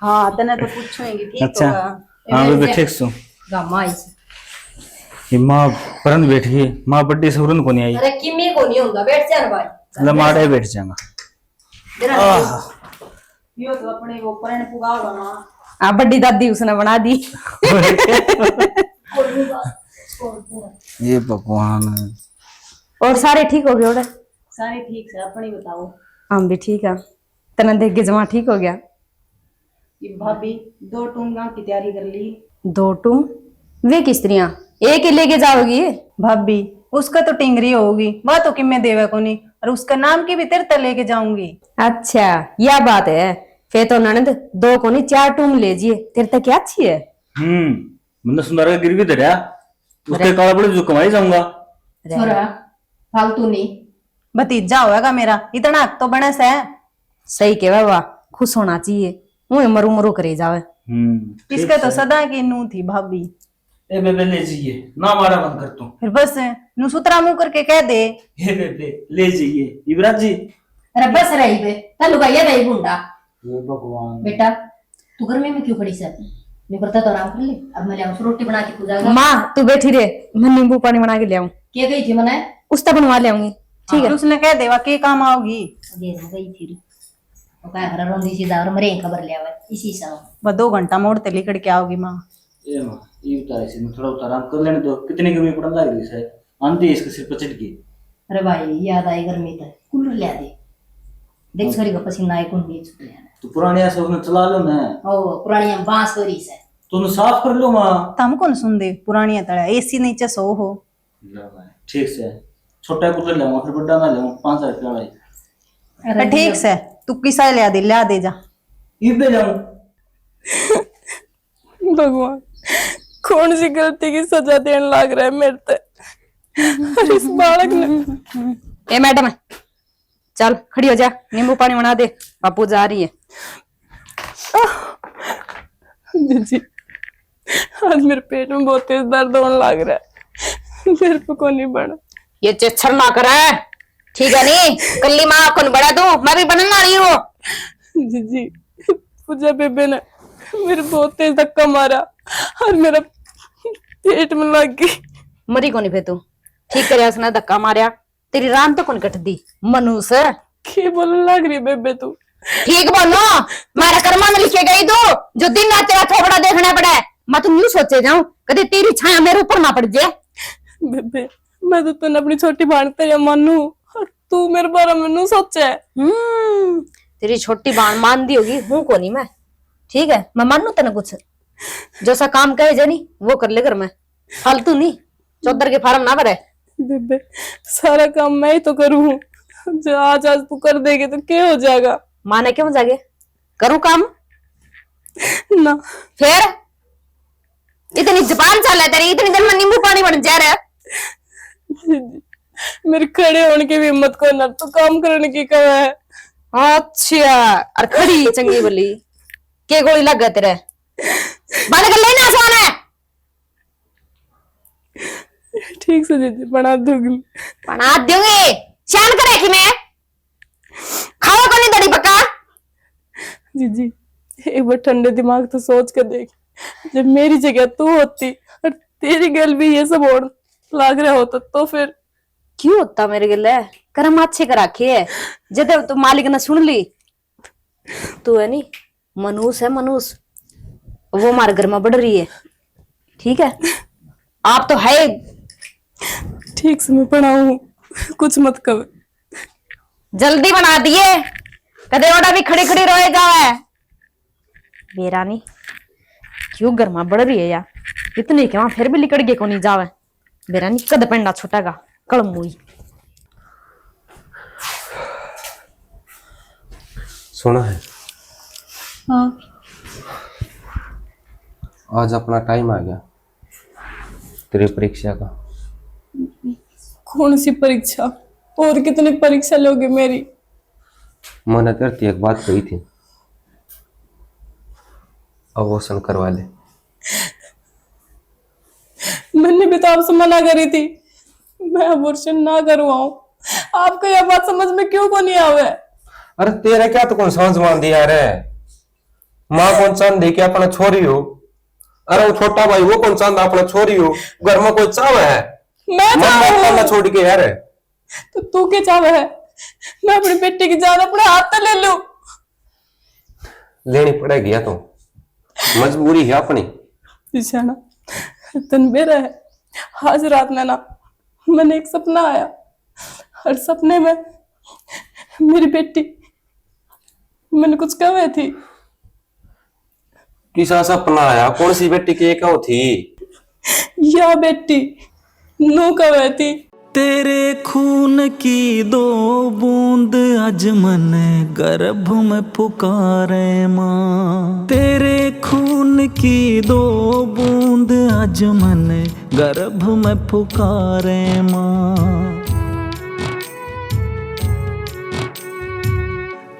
Speaker 10: हाँ तने तो पूछूंगी ठीक
Speaker 5: अच्छा
Speaker 10: होगा।
Speaker 5: हाँ बेबे ठीक सो।
Speaker 1: गामा आई से।
Speaker 5: ये माँ परन बैठी है, माँ बड्डे से उरन को नहीं आई।
Speaker 1: अरे किमी को नहीं होगा बैठ जा भाई।
Speaker 5: लमाड़े बैठ जाएगा।
Speaker 10: यो तो अपने वो परण पुगाओगा माँ।
Speaker 3: आ बड़ी दादी उसने बना दी।
Speaker 5: ये भगवान।
Speaker 3: और सारे ठीक हो गए? और
Speaker 10: सारे ठीक से अपनी बताओ।
Speaker 3: हम भी ठीक है, तना देख के जमा ठीक हो गया।
Speaker 10: ये भाभी 2 टूंगा की तैयारी कर ली।
Speaker 3: 2 टूम वे किस स्त्रियां एक ही लेके जाओगी?
Speaker 10: भाभी उसका तो टिंगरी होगी, वह तो किम्मे देवे को नहीं, और उसका नाम की भी तेरे लेके जाऊंगी।
Speaker 3: अच्छा यह बात है, फिर तो ननद 2 को नहीं 4 टूम ले जिए, तेरे तक क्या अच्छी है।
Speaker 5: मैंने सुंदर का गिरवी धरा उसके काला बड़े जो कमाई जाऊंगा।
Speaker 1: फालतू नहीं
Speaker 10: भतीजा होगा मेरा, इतना हक तो बने से।
Speaker 3: सही के बाबा खुश होना चाहिए, मुँह मरू मरू करे जावे।
Speaker 10: इसके तो सदा की नू थी भाभी।
Speaker 5: ए बेबे ले जाइए ना मारा बंद कर तू।
Speaker 10: फिर बस नू सुतरा मुंह करके कह दे।
Speaker 5: हे बेबे ले जाइए युवराज जी।
Speaker 1: अरे बस रही बे तलु का ये रही गुंडा।
Speaker 5: हे भगवान
Speaker 1: बेटा तू गर्मी में क्यों खड़ी से नहीं करता तो आराम कर ले, अब मैं ले आऊं रोटी बना के पूजा।
Speaker 3: माँ तू बैठी रे, मैं नींबू पानी बना के ले आऊं।
Speaker 1: क्या गई थी मने
Speaker 3: उसका बनवा ले आऊंगी।
Speaker 10: ठीक है उसने कह देवा के काम आओगी।
Speaker 1: देर हो गई थी तो क्या हरा रोंदी सी दावर मरे खबर ले आवे इसी समय।
Speaker 10: वह 2 घंटा मोड़ ते लिकड़ के आओगी माँ।
Speaker 5: ये मां ये उतारे से थोड़ा उतारा कर लेने दो, कितनी गर्मी पड़न लग रही है। आंधी इसके सिर पर चढ़ गई।
Speaker 1: अरे भाई याद आई गर्मी तो कूलर ले दे, देख छोरी का पसीना आए कुंडी छूट गया।
Speaker 5: तो पुरानी ऐसे उसने चला लो ना।
Speaker 1: ओ पुरानी बांस हो रही से
Speaker 5: तुम साफ कर लो मां।
Speaker 10: तम कौन सुन दे पुरानी तड़ा एसी नीचे सो हो।
Speaker 5: ठीक से छोटा कूलर ले फिर बड़ा ना ले 5,000 रुपया वाला।
Speaker 10: ठीक से तू किसा ले दे जा।
Speaker 5: इबे जाऊं
Speaker 4: भगवान कौन सी गलती की सजा देने लग रहा है मेरे ते। इस बालक ने।
Speaker 3: ए मैडम चल खड़ी हो जा, नींबू पानी बना दे, बापू जा रही है।
Speaker 4: जी आज मेरे पेट में बहुत तेज दर्द होने लग रहा है, मेरे को नहीं बना।
Speaker 11: ये चच्छर ना करे, ठीक है नी? कल्ली माँ कौन बड़ा तू, मैं भी बनने वाली हूँ।
Speaker 4: जीजी, पूजा बेबे ने मेरे बहुत तेज धक्का मारा और मेरा पेट में लग गई।
Speaker 11: मरी कोनी फे तू, ठीक करे उसने धक्का मारिया, तेरी रान तो कौन कट दी मनुष्य।
Speaker 4: के बोलने लग रही बेबे तू?
Speaker 11: ठीक बोलो, मारा कर्मा में लिखे गई तू, जो दिन रात तेरा थोबड़ा देखना पड़े। मैं तो न्यू सोचे जाऊं कभी तेरी छाया मेरे ऊपर ना पड़ जाए।
Speaker 4: बेबे मैं तो तुम अपनी छोटी बहन तेरे मानू और तू मेरे बारे में न्यू सोचे।
Speaker 11: तेरी छोटी बहन मान दी होगी, हूं को नहीं मैं, ठीक है? मैं मानू तेने कुछ, जैसा काम कहे जानी वो कर ले कर, मैं फालतू नहीं चौधर के फार्म ना भरे।
Speaker 4: बेबे सारा काम मैं ही तो करूँ, जो आज तू कर देगी तो क्या हो जाएगा?
Speaker 11: माने क्यों जागे, करूं काम
Speaker 4: ना
Speaker 11: फिर? इतनी जबान चल है तेरी, इतनी देर में नींबू पानी बन जा रहा है।
Speaker 4: मेरे खड़े होने की भी हिम्मत को ना, तो काम करने की कहा है।
Speaker 11: अच्छा, और खड़ी चंगी बोली के गोली लग गया तेरे, बाल कर लेना सोना।
Speaker 4: ठीक से दीदी बना दूंगी,
Speaker 11: बना दूंगी, शान करे कि मैं खाओ को नहीं दड़ी पका।
Speaker 4: जीजी एक बार ठंडे दिमाग तो सोच कर देख, जब मेरी जगह तू होती और तेरी गल भी ये सब और लाग रहा होता तो फिर
Speaker 11: क्यों होता मेरे गिले? कर्म अच्छे कर रखे है, जब तो मालिक ने सुन ली। तू है नी मनुष्य है, मनुष्य वो हमारे घर में बढ़ रही है, ठीक है? आप तो है
Speaker 4: ठीक से मैं पढ़ाऊं, कुछ मत कर।
Speaker 11: जल्दी बना दिए, कदे ओड़ा भी खड़ी खड़ी रोए जावे। मेरा नहीं क्यों घर में बढ़ रही है यार, इतनी के वहां फिर भी लिकड़ गए को नहीं जावे। मेरा नहीं कद पेंडा छुटेगा कलमुई।
Speaker 2: सुना है,
Speaker 7: हाँ
Speaker 2: आज अपना टाइम आ गया तेरी परीक्षा का।
Speaker 4: कौन सी परीक्षा? और कितनी परीक्षा लोगे मेरी?
Speaker 2: मैंने तेरे से एक बात कही थी, अबॉर्शन करवा ले।
Speaker 4: मैंने भी तो आपसे मना करी थी, मैं अबॉर्शन ना करवाऊं। आपको यह बात समझ में क्यों को नहीं आवे?
Speaker 2: अरे तेरे क्या तो कौन समझ मान दिया रे, माँ कौन चांद दे के अपना छोरी हो, अरे वो छोटा भाई वो कौन चांद अपना छोरी हो, घर में कोई चाव है?
Speaker 4: मैं
Speaker 2: छोड़ के यार।
Speaker 4: तो तू क्या चाहे है? मैं अपनी बेटी की जान अपने हाथ में ले लूं?
Speaker 2: लेनी पड़ेगी या तो मजबूरी है अपनी।
Speaker 4: ना तन मेरा है, आज रात में ना मैंने एक सपना आया और सपने में मेरी बेटी, मैंने कुछ कहा थी।
Speaker 2: किसा सपना आया? कौन सी बेटी की एक थी?
Speaker 4: या बेटी नो कहा थी।
Speaker 8: तेरे खून की दो बूंद आज मन गर्भ में पुकारे माँ, तेरे खून की दो बूंद आज मन गर्भ में पुकारे माँ।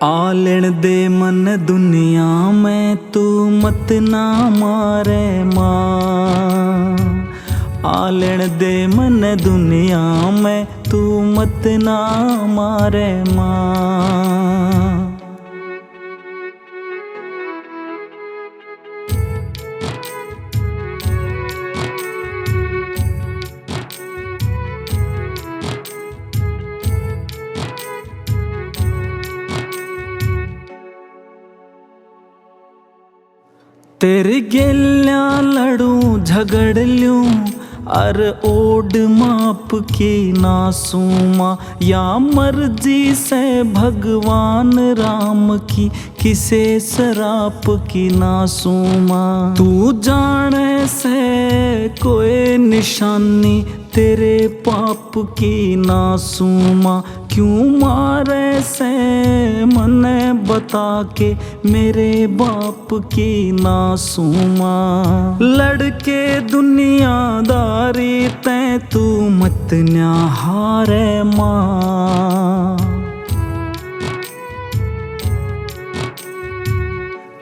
Speaker 8: आलन दे मन दुनिया में तू मत ना मारे माँ, आलन दे मन दुनिया में तू मत ना मारे माँ। तेरे गेल्या लड़ू झगड़ लूं अर ओड माप की नासूमा, या मर्जी से भगवान राम की किसे सराप की नासूमा। तू जाने से कोई निशानी तेरे पाप की नासूमा, क्यों मारे से मने बता के मेरे बाप की नासूमा। लड़के दुनियादारी तै तू मत न्या हारे माँ,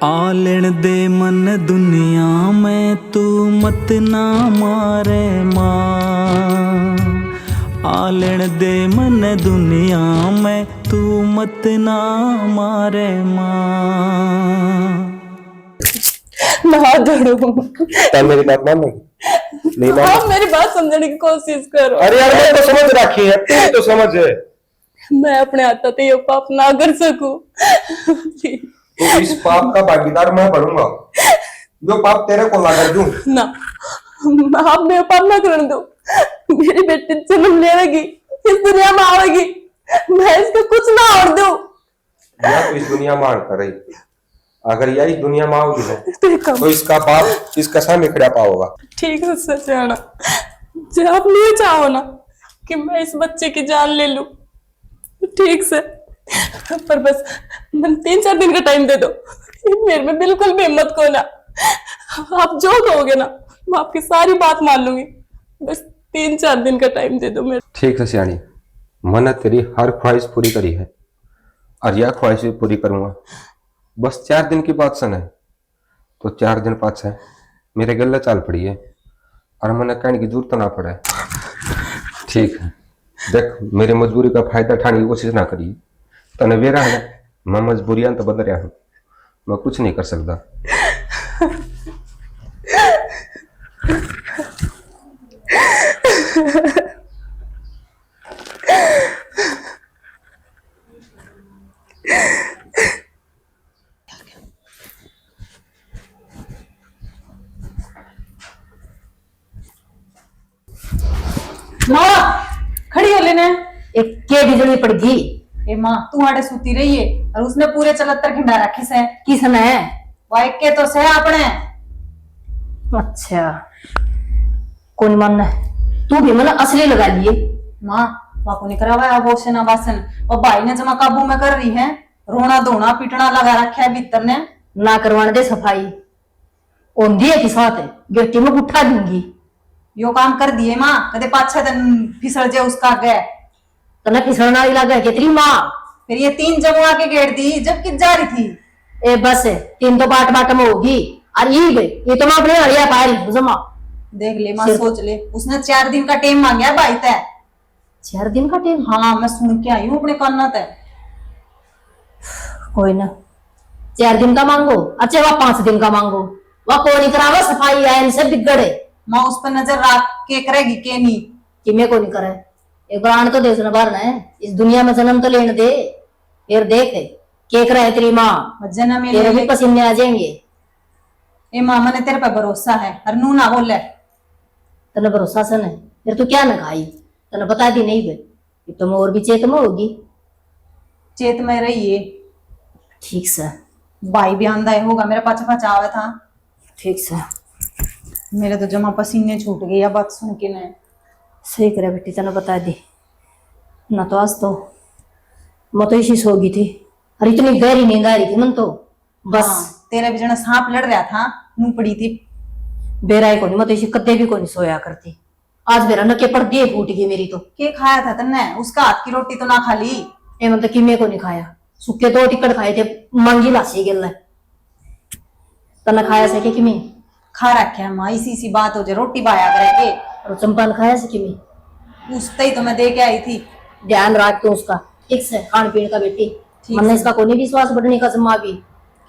Speaker 8: आलन दे मन दुनिया में तू मत ना मारे माँ, आलेण दे मन दुनिया में तू मत ना मारे माँ।
Speaker 4: ना जोड़ो।
Speaker 2: तब मेरी बात मान नहीं मान।
Speaker 4: आप मेरी बात समझने की कोशिश करो।
Speaker 2: अरे यार मैं तो समझ रखी है, तू तो समझ है।
Speaker 4: मैं अपने हाथों से ये पाप ना कर सकूं।
Speaker 2: तो इस पाप का भागीदार मैं बनूंगा, जो पाप तेरे को ला कर दूं।
Speaker 4: ना, आप मेरे पाप ना करने दो। मेरी बेटी जन्म लेगी, इस दुनिया में आवेगी, मैं इसका कुछ ना और दूं।
Speaker 2: या तो इस दुनिया में कर रही, अगर यह इस दुनिया में आओगी ना तो इसका बाप इसका सामने खड़ा पाओगा।
Speaker 4: ठीक है सचाना, जब आप नहीं चाहो ना कि मैं इस बच्चे की जान ले लूं, ठीक से, पर बस मैं 3-4 दिन का टाइम दे दो। मेरे में बिल्कुल भी हिम्मत को ना, आप जो कहोगे ना मैं आपकी सारी बात मान लूंगी, बस 3-4 दिन का टाइम दे दो मेरे।
Speaker 2: ठीक है सियानी, मैंने तेरी हर ख्वाहिश पूरी करी है और यह ख्वाहिश भी पूरी करूंगा। बस 4 दिन की बात सुन है तो 4 दिन पास है मेरे गले चाल पड़ी है और मैंने कहने की जरूरत ना पड़े। ठीक है, देख मेरी मजबूरी का फायदा उठाने की कोशिश ना करिए। तने वेरा है ना, मैं मजबूरियां तो बदल रहा हूं, मैं कुछ नहीं कर सकता।
Speaker 10: माँ खड़ी हो लेने।
Speaker 1: एक के बिजली पड़ गई।
Speaker 10: ए माँ तू आड़े सूती रही है और उसने पूरे 74 खिंडा रखी से।
Speaker 1: किसने?
Speaker 10: वाई के तो से अपने।
Speaker 1: अच्छा कौन मन तू भी मन असली लगा लिए।
Speaker 10: माँ बापू ने करा हुआ है अबॉर्शन वासन, और भाई ने जमा काबू में कर रही है, रोना धोना पीटना लगा रखा है भीतर ने।
Speaker 1: ना करवाने दे सफाई, ओंधी है कि साथ गिट्टी में उठा दूंगी।
Speaker 10: यो काम कर दिए माँ, कदे 5-6 दिन फिसल जाए उसका गए
Speaker 1: तना फिसलना लगा के तेरी माँ।
Speaker 10: फिर ये 3 जमुआ के गेट दी जब कि जा रही थी।
Speaker 1: ए बस 3 तो बाट में होगी और ये तो मैं अपने अड़िया पा रही जमा।
Speaker 10: देख ले माँ, सोच ले, उसने 4 दिन का टाइम मांगा भाई तय।
Speaker 1: 4 दिन का टाइम?
Speaker 10: हाँ मैं सुन के आई हूँ अपने काना तय।
Speaker 1: कोई ना 4 दिन का मांगो, अच्छा वह 5 दिन का मांगो, वह कौन नहीं करावा सफाई आयन से बिगड़े।
Speaker 10: माँ उस पर नजर रख के करेगी के नहीं
Speaker 1: कि मैं को नहीं करे। एक बार तो देखना बार है, इस दुनिया में जन्म तो लेने दे, फिर देख के करे तेरी माँ,
Speaker 10: जन्म
Speaker 1: तेरे भी पसीने आ जाएंगे।
Speaker 10: ए माँ मैंने तेरे पे भरोसा है, और नू ना बोले।
Speaker 1: तेने भरोसा से नहीं, फिर तू क्या न खाई, तेने बता दी नहीं बे, तुम और भी चेत में होगी।
Speaker 10: चेत में रहिए।
Speaker 1: ठीक से
Speaker 10: भाई भी आंदा होगा, मेरे पाछा पाछा आवा था।
Speaker 1: ठीक से
Speaker 10: मेरे तो जमा पसीने छूट गए बात सुन के ने।
Speaker 1: सही करे बेटी, तेने बता दी ना, तो आज तो मैं तो इसी सो गई थी और इतनी गहरी नींद आ रही थी मन तो बस।
Speaker 10: हाँ, तेरे भी जना सांप लड़ रहा था, नू पड़ी थी
Speaker 1: बेराई को नहीं, मैं तो इसी कद्दे भी को नहीं सोया करती। आज मेरा नके पर दे फूट गई मेरी तो।
Speaker 10: के खाया था तन्ने? उसका हाथ की रोटी तो ना खा ली?
Speaker 1: ए मतलब किमे को नहीं खाया, सुखे 2 टिकट खाए थे, मांगी लासी गेल तना खाया से कि किमी
Speaker 10: खा रखे माँ, इसी बात हो जाए रोटी बाया करे के।
Speaker 1: और चंपा ने खाया से किमी
Speaker 10: उसते ही तो मैं दे के आई थी।
Speaker 1: ध्यान रख तो उसका, ठीक से खान पीने का बेटी, हमने इसका कोई विश्वास बढ़ने का जमा भी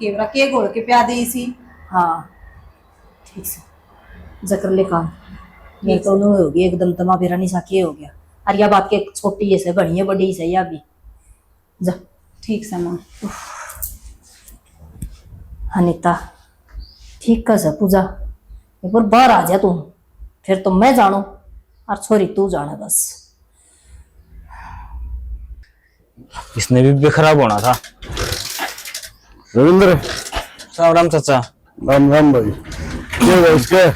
Speaker 10: केवरा के घोड़ के प्या दे इसी।
Speaker 1: हाँ ठीक से जकर ले काम ये तो नो हो गया एकदम तमा बेरा नहीं साके हो गया। और यह बात के छोटी है से बड़ी है बड़ी से या भी जा।
Speaker 10: ठीक से माँ।
Speaker 1: अनिता ठीक का से पूजा एक बार बाहर आ जा तू, फिर तो मैं जानू और छोरी तू जाने बस।
Speaker 5: इसने भी खराब होना था।
Speaker 9: रविंद्र
Speaker 5: राम राम चाचा।
Speaker 9: राम राम भाई, क्या हुआ इसके?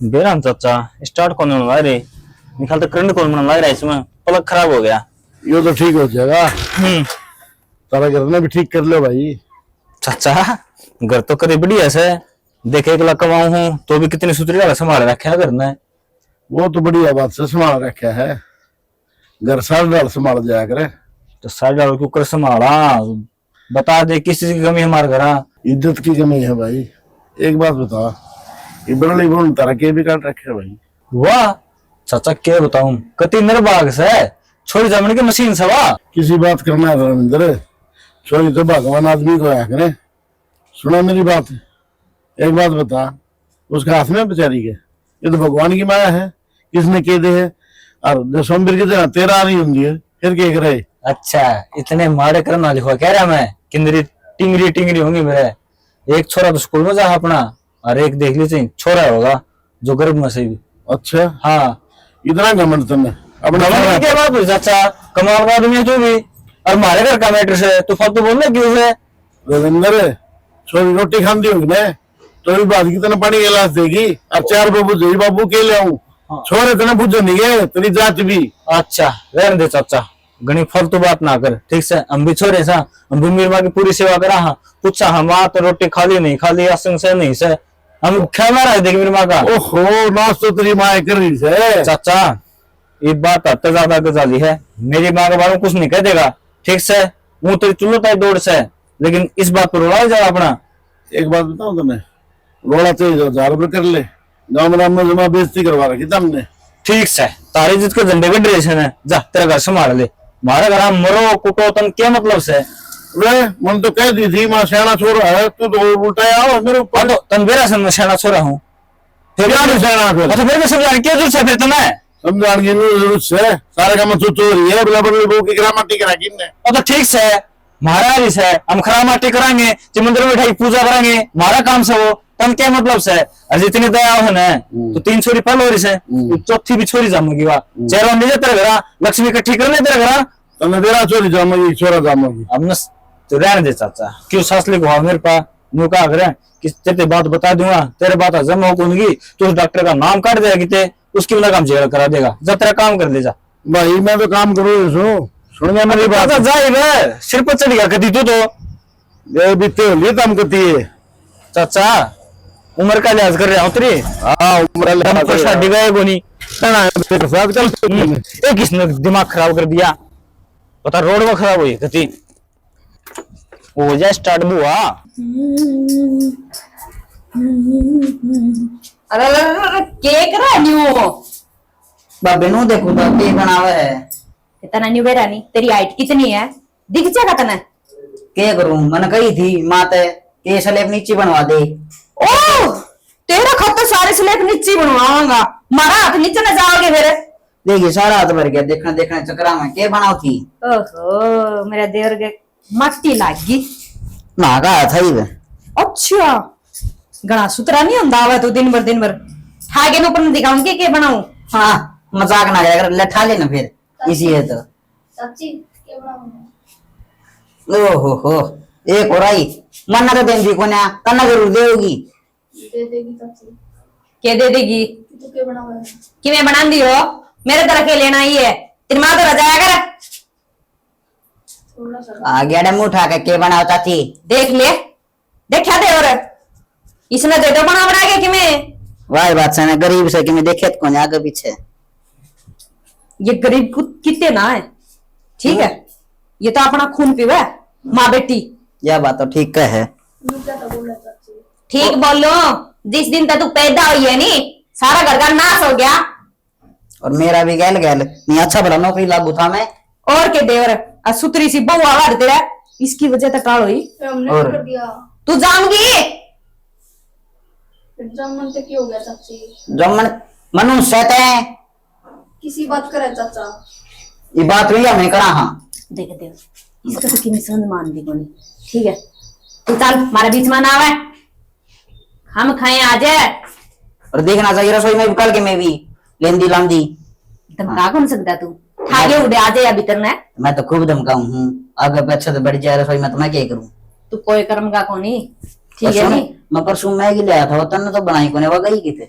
Speaker 5: बेराम चाचा स्टार्ट कौन होने वाला रे, निकाल तो करंट कौन लग रहा है, इसमें प्लग खराब हो गया।
Speaker 9: ये तो ठीक हो जाएगा, सारा घर ने भी ठीक कर लो भाई।
Speaker 5: चाचा घर तो करे बढ़िया से, देखे 1 लाख कमाऊ हूँ तो भी कितनी सुथरी वाला संभाल रखा है घर ने।
Speaker 9: वो तो बढ़िया बात से संभाल रखा है, घर साल डाल संभाल जाया करे।
Speaker 5: तो साढ़े डाल क्यों कर संभाला, बता दे किस चीज की कमी है हमारे घर?
Speaker 9: इज्जत की कमी है भाई। एक बात बता, ये बरली बोल तारा के भी काट रखे भाई।
Speaker 5: वाह चाचा क्या बताऊं, कति निर्भाग से छोरी जमने की मशीन सवा।
Speaker 9: किसी बात करना है रविंद्र, छोरी तो भगवान आदमी को है करे। सुना मेरी बात, एक बात बता, उसका हाथ में बेचारी के, ये तो भगवान की माया है, किसने कह दे है। और दसंबर की तरह तेरा नहीं होंगी है, फिर क्या करे।
Speaker 5: अच्छा इतने माड़े करना लिखवा कह रहा मैं, किंदरी टिंगरी टिंगरी होंगी मेरे। एक छोरा तो स्कूल में जा अपना, और एक देख लीजिए छोरा होगा जो गर्भ में से भी।
Speaker 9: अच्छा
Speaker 5: हाँ
Speaker 9: इतना घमंड तुमने अपना।
Speaker 5: क्या बात हुई चाचा, कमाल का आदमी है तू भी, और हमारे घर का मैटर से तू फालतू बोलना क्यों है।
Speaker 9: रविंद्र छोरी रोटी खाती होगी ना, तो भी बात की तरह पानी गिलास देगी, और 4 बाबू जो बाबू के ले आऊं, छोरे तना पूछो नहीं है तेरी जात भी।
Speaker 5: अच्छा रहने दे चाचा, घनी फालतू बात ना कर, ठीक से। हम भी छोरे सा, हम भी मेरी माँ की पूरी सेवा करा। हाँ पूछा हम तो रोटी खाली नहीं खाली, असंग से नहीं से, हम खेला रहे देख मेरी माँ का।
Speaker 9: ओहो नाश तो तेरी माँ कर रही है
Speaker 5: चाचा, ये बात हद ज्यादा गजाली है, मेरी माँ के बारे में कुछ नहीं कह देगा, ठीक से। वो तेरी चुनता है दौड़ से, लेकिन इस बात पर रोड़ा जा अपना।
Speaker 9: एक बात बताऊं तुम्हें, रोड़ा तो 1000 रुपये कर ले, गाँव में जमा बेइज्जती करवा रखी तुमने।
Speaker 5: ठीक से, तारी जित के झंडे के ड्रेस है, जा तेरा घर संभाल ले, हमारे घर हम मरो कुटो तन क्या मतलब से।
Speaker 9: वे मन तो कह दी थी माँ सियाना छोरा है, तू तो उल्टा आओ मेरे ऊपर।
Speaker 5: तो तन बेरा से मैं सियाना छोरा हूँ,
Speaker 9: फिर क्या नहीं सियाना फिर।
Speaker 5: अच्छा फिर मैं समझाने क्या जरूरत है फिर तुम्हें।
Speaker 9: समझाने की जरूरत से सारे काम तू तो रही है, बिला बदली बहू की गिरामाटी करा किन्ने।
Speaker 5: तो ठीक से महाराज से हम खरा माटी कराएंगे, मंदिर में बैठाई पूजा कराएंगे, हमारा काम से वो तन क्या मतलब से। और जितनी दया हो ना तो 3 छोरी पल हो रही से, चौथी भी छोरी जामोगी वाह चेहरा नहीं तेरे घर, लक्ष्मी इकट्ठी करने तेरे घर,
Speaker 9: तने तेरा छोरी जामोगी छोरा जामोगी।
Speaker 5: अब तो रहने दे चाचा, क्यों सासली को मेरे पास मुँह कहा करे कि तेरे बात बता दूंगा, तेरे बात हजम हो कौनगी तो उस डॉक्टर का नाम काट देगा कि उसकी बिना काम जेल करा देगा। जा तेरा काम कर ले जा।
Speaker 9: भाई मैं तो काम करूँ, सुन गया मेरी बात।
Speaker 5: जाए सिर पर चढ़ गया कदी तू तो
Speaker 9: ये बीते होली काम करती है
Speaker 5: चाचा, उम्र का लिहाज कर रहा हूँ तेरी।
Speaker 9: हाँ उम्र
Speaker 5: शादी गए को नहीं किसने दिमाग खराब कर दिया, पता रोड में खराब हुई कति हो जाए स्टार्ट बुआ।
Speaker 11: अरे केक रहा न्यू
Speaker 6: बाबे नु देखो तो के बनावे है।
Speaker 11: इतना न्यू बेरा नहीं, तेरी हाइट कितनी है दिख जाएगा तना।
Speaker 6: के करूं, मन कही थी माते के स्लैब नीचे बनवा दे।
Speaker 11: ओ तेरा खत तो सारे स्लैब नीचे बनवाऊंगा, मारा हाथ नीचे न जाओगे फिर।
Speaker 6: देखिए सारा हाथ भर गया, देखने देखने चक्रा में के बनाओ थी।
Speaker 11: ओहो मेरा देवर के मट्टी लागी
Speaker 6: ना का था ही वे।
Speaker 11: अच्छा गणा सुतरा नहीं होता हुआ तो दिन भर ठागे ऊपर न दिखाऊं के बनाऊं।
Speaker 6: हाँ मजाक ना कर लठा लेना फिर इसी है तो।
Speaker 7: चाची क्या बनाऊं?
Speaker 6: ओहो हो एक और आई मन्ना तो देंगी कोन्या कन्ना जरूर देगी।
Speaker 7: दे देगी चाची।
Speaker 11: क्या दे देगी?
Speaker 7: तू क्या बनावा है?
Speaker 11: कि मैं बना दी हो, मेरे तरह के लेना ही है, तेरी माँ तो रजाया कर।
Speaker 7: थोड़ा सा
Speaker 6: आ गया डम उठा के बनाओ चाची।
Speaker 11: देख ले देखा दे, और इसने दे दो बना के कि मैं
Speaker 6: वाह बात से ना गरीब से कि मैं देखे तो कौन आगे पीछे।
Speaker 11: ये गरीब कितने ना है, ठीक है, ये तो अपना खून पीवा है माँ बेटी।
Speaker 6: यह बात तो ठीक है।
Speaker 7: तू क्या तो बोल रहा चाची?
Speaker 11: ठीक बोलो, जिस दिन तक तू पैदा हुई है नी सारा घर का नाश हो गया।
Speaker 6: और मेरा भी गैल गैल नहीं अच्छा भला नौकरी लागू था मैं।
Speaker 11: और के देवर सुतरी सी बहु आवाज तेरा इसकी वजह से टाल हुई।
Speaker 7: हमने
Speaker 6: और?
Speaker 7: कर दिया।
Speaker 11: तू जाऊंगी
Speaker 7: एग्जाम मन से क्यों हो गया चाची?
Speaker 6: जो मनुष्य है
Speaker 7: किसी बात करे चाचा।
Speaker 6: ये बात हुई हमने करा। हाँ
Speaker 11: देख देव इसका तो किमी संग मान दी कोनी, ठीक है तू चल हमारे बीच में ना आवे, हम खाए आ जाए।
Speaker 6: और देखना चाहिए रसोई में भी कल के मैं भी लेंदी लांदी।
Speaker 11: धमका कौन सकता तू, खागे उड़े आ जाए भीतर ने।
Speaker 6: मैं तो खूब धमकाऊं हूँ, आगे पीछे तो बढ़ जाए रसोई में तो मैं क्या करूँ।
Speaker 11: तू कोई कर्म का कोनी, ठीक है नी।
Speaker 6: मैं परसों मैगी ले आया था, तन्ने तो बनाई कोने वो गई की थे।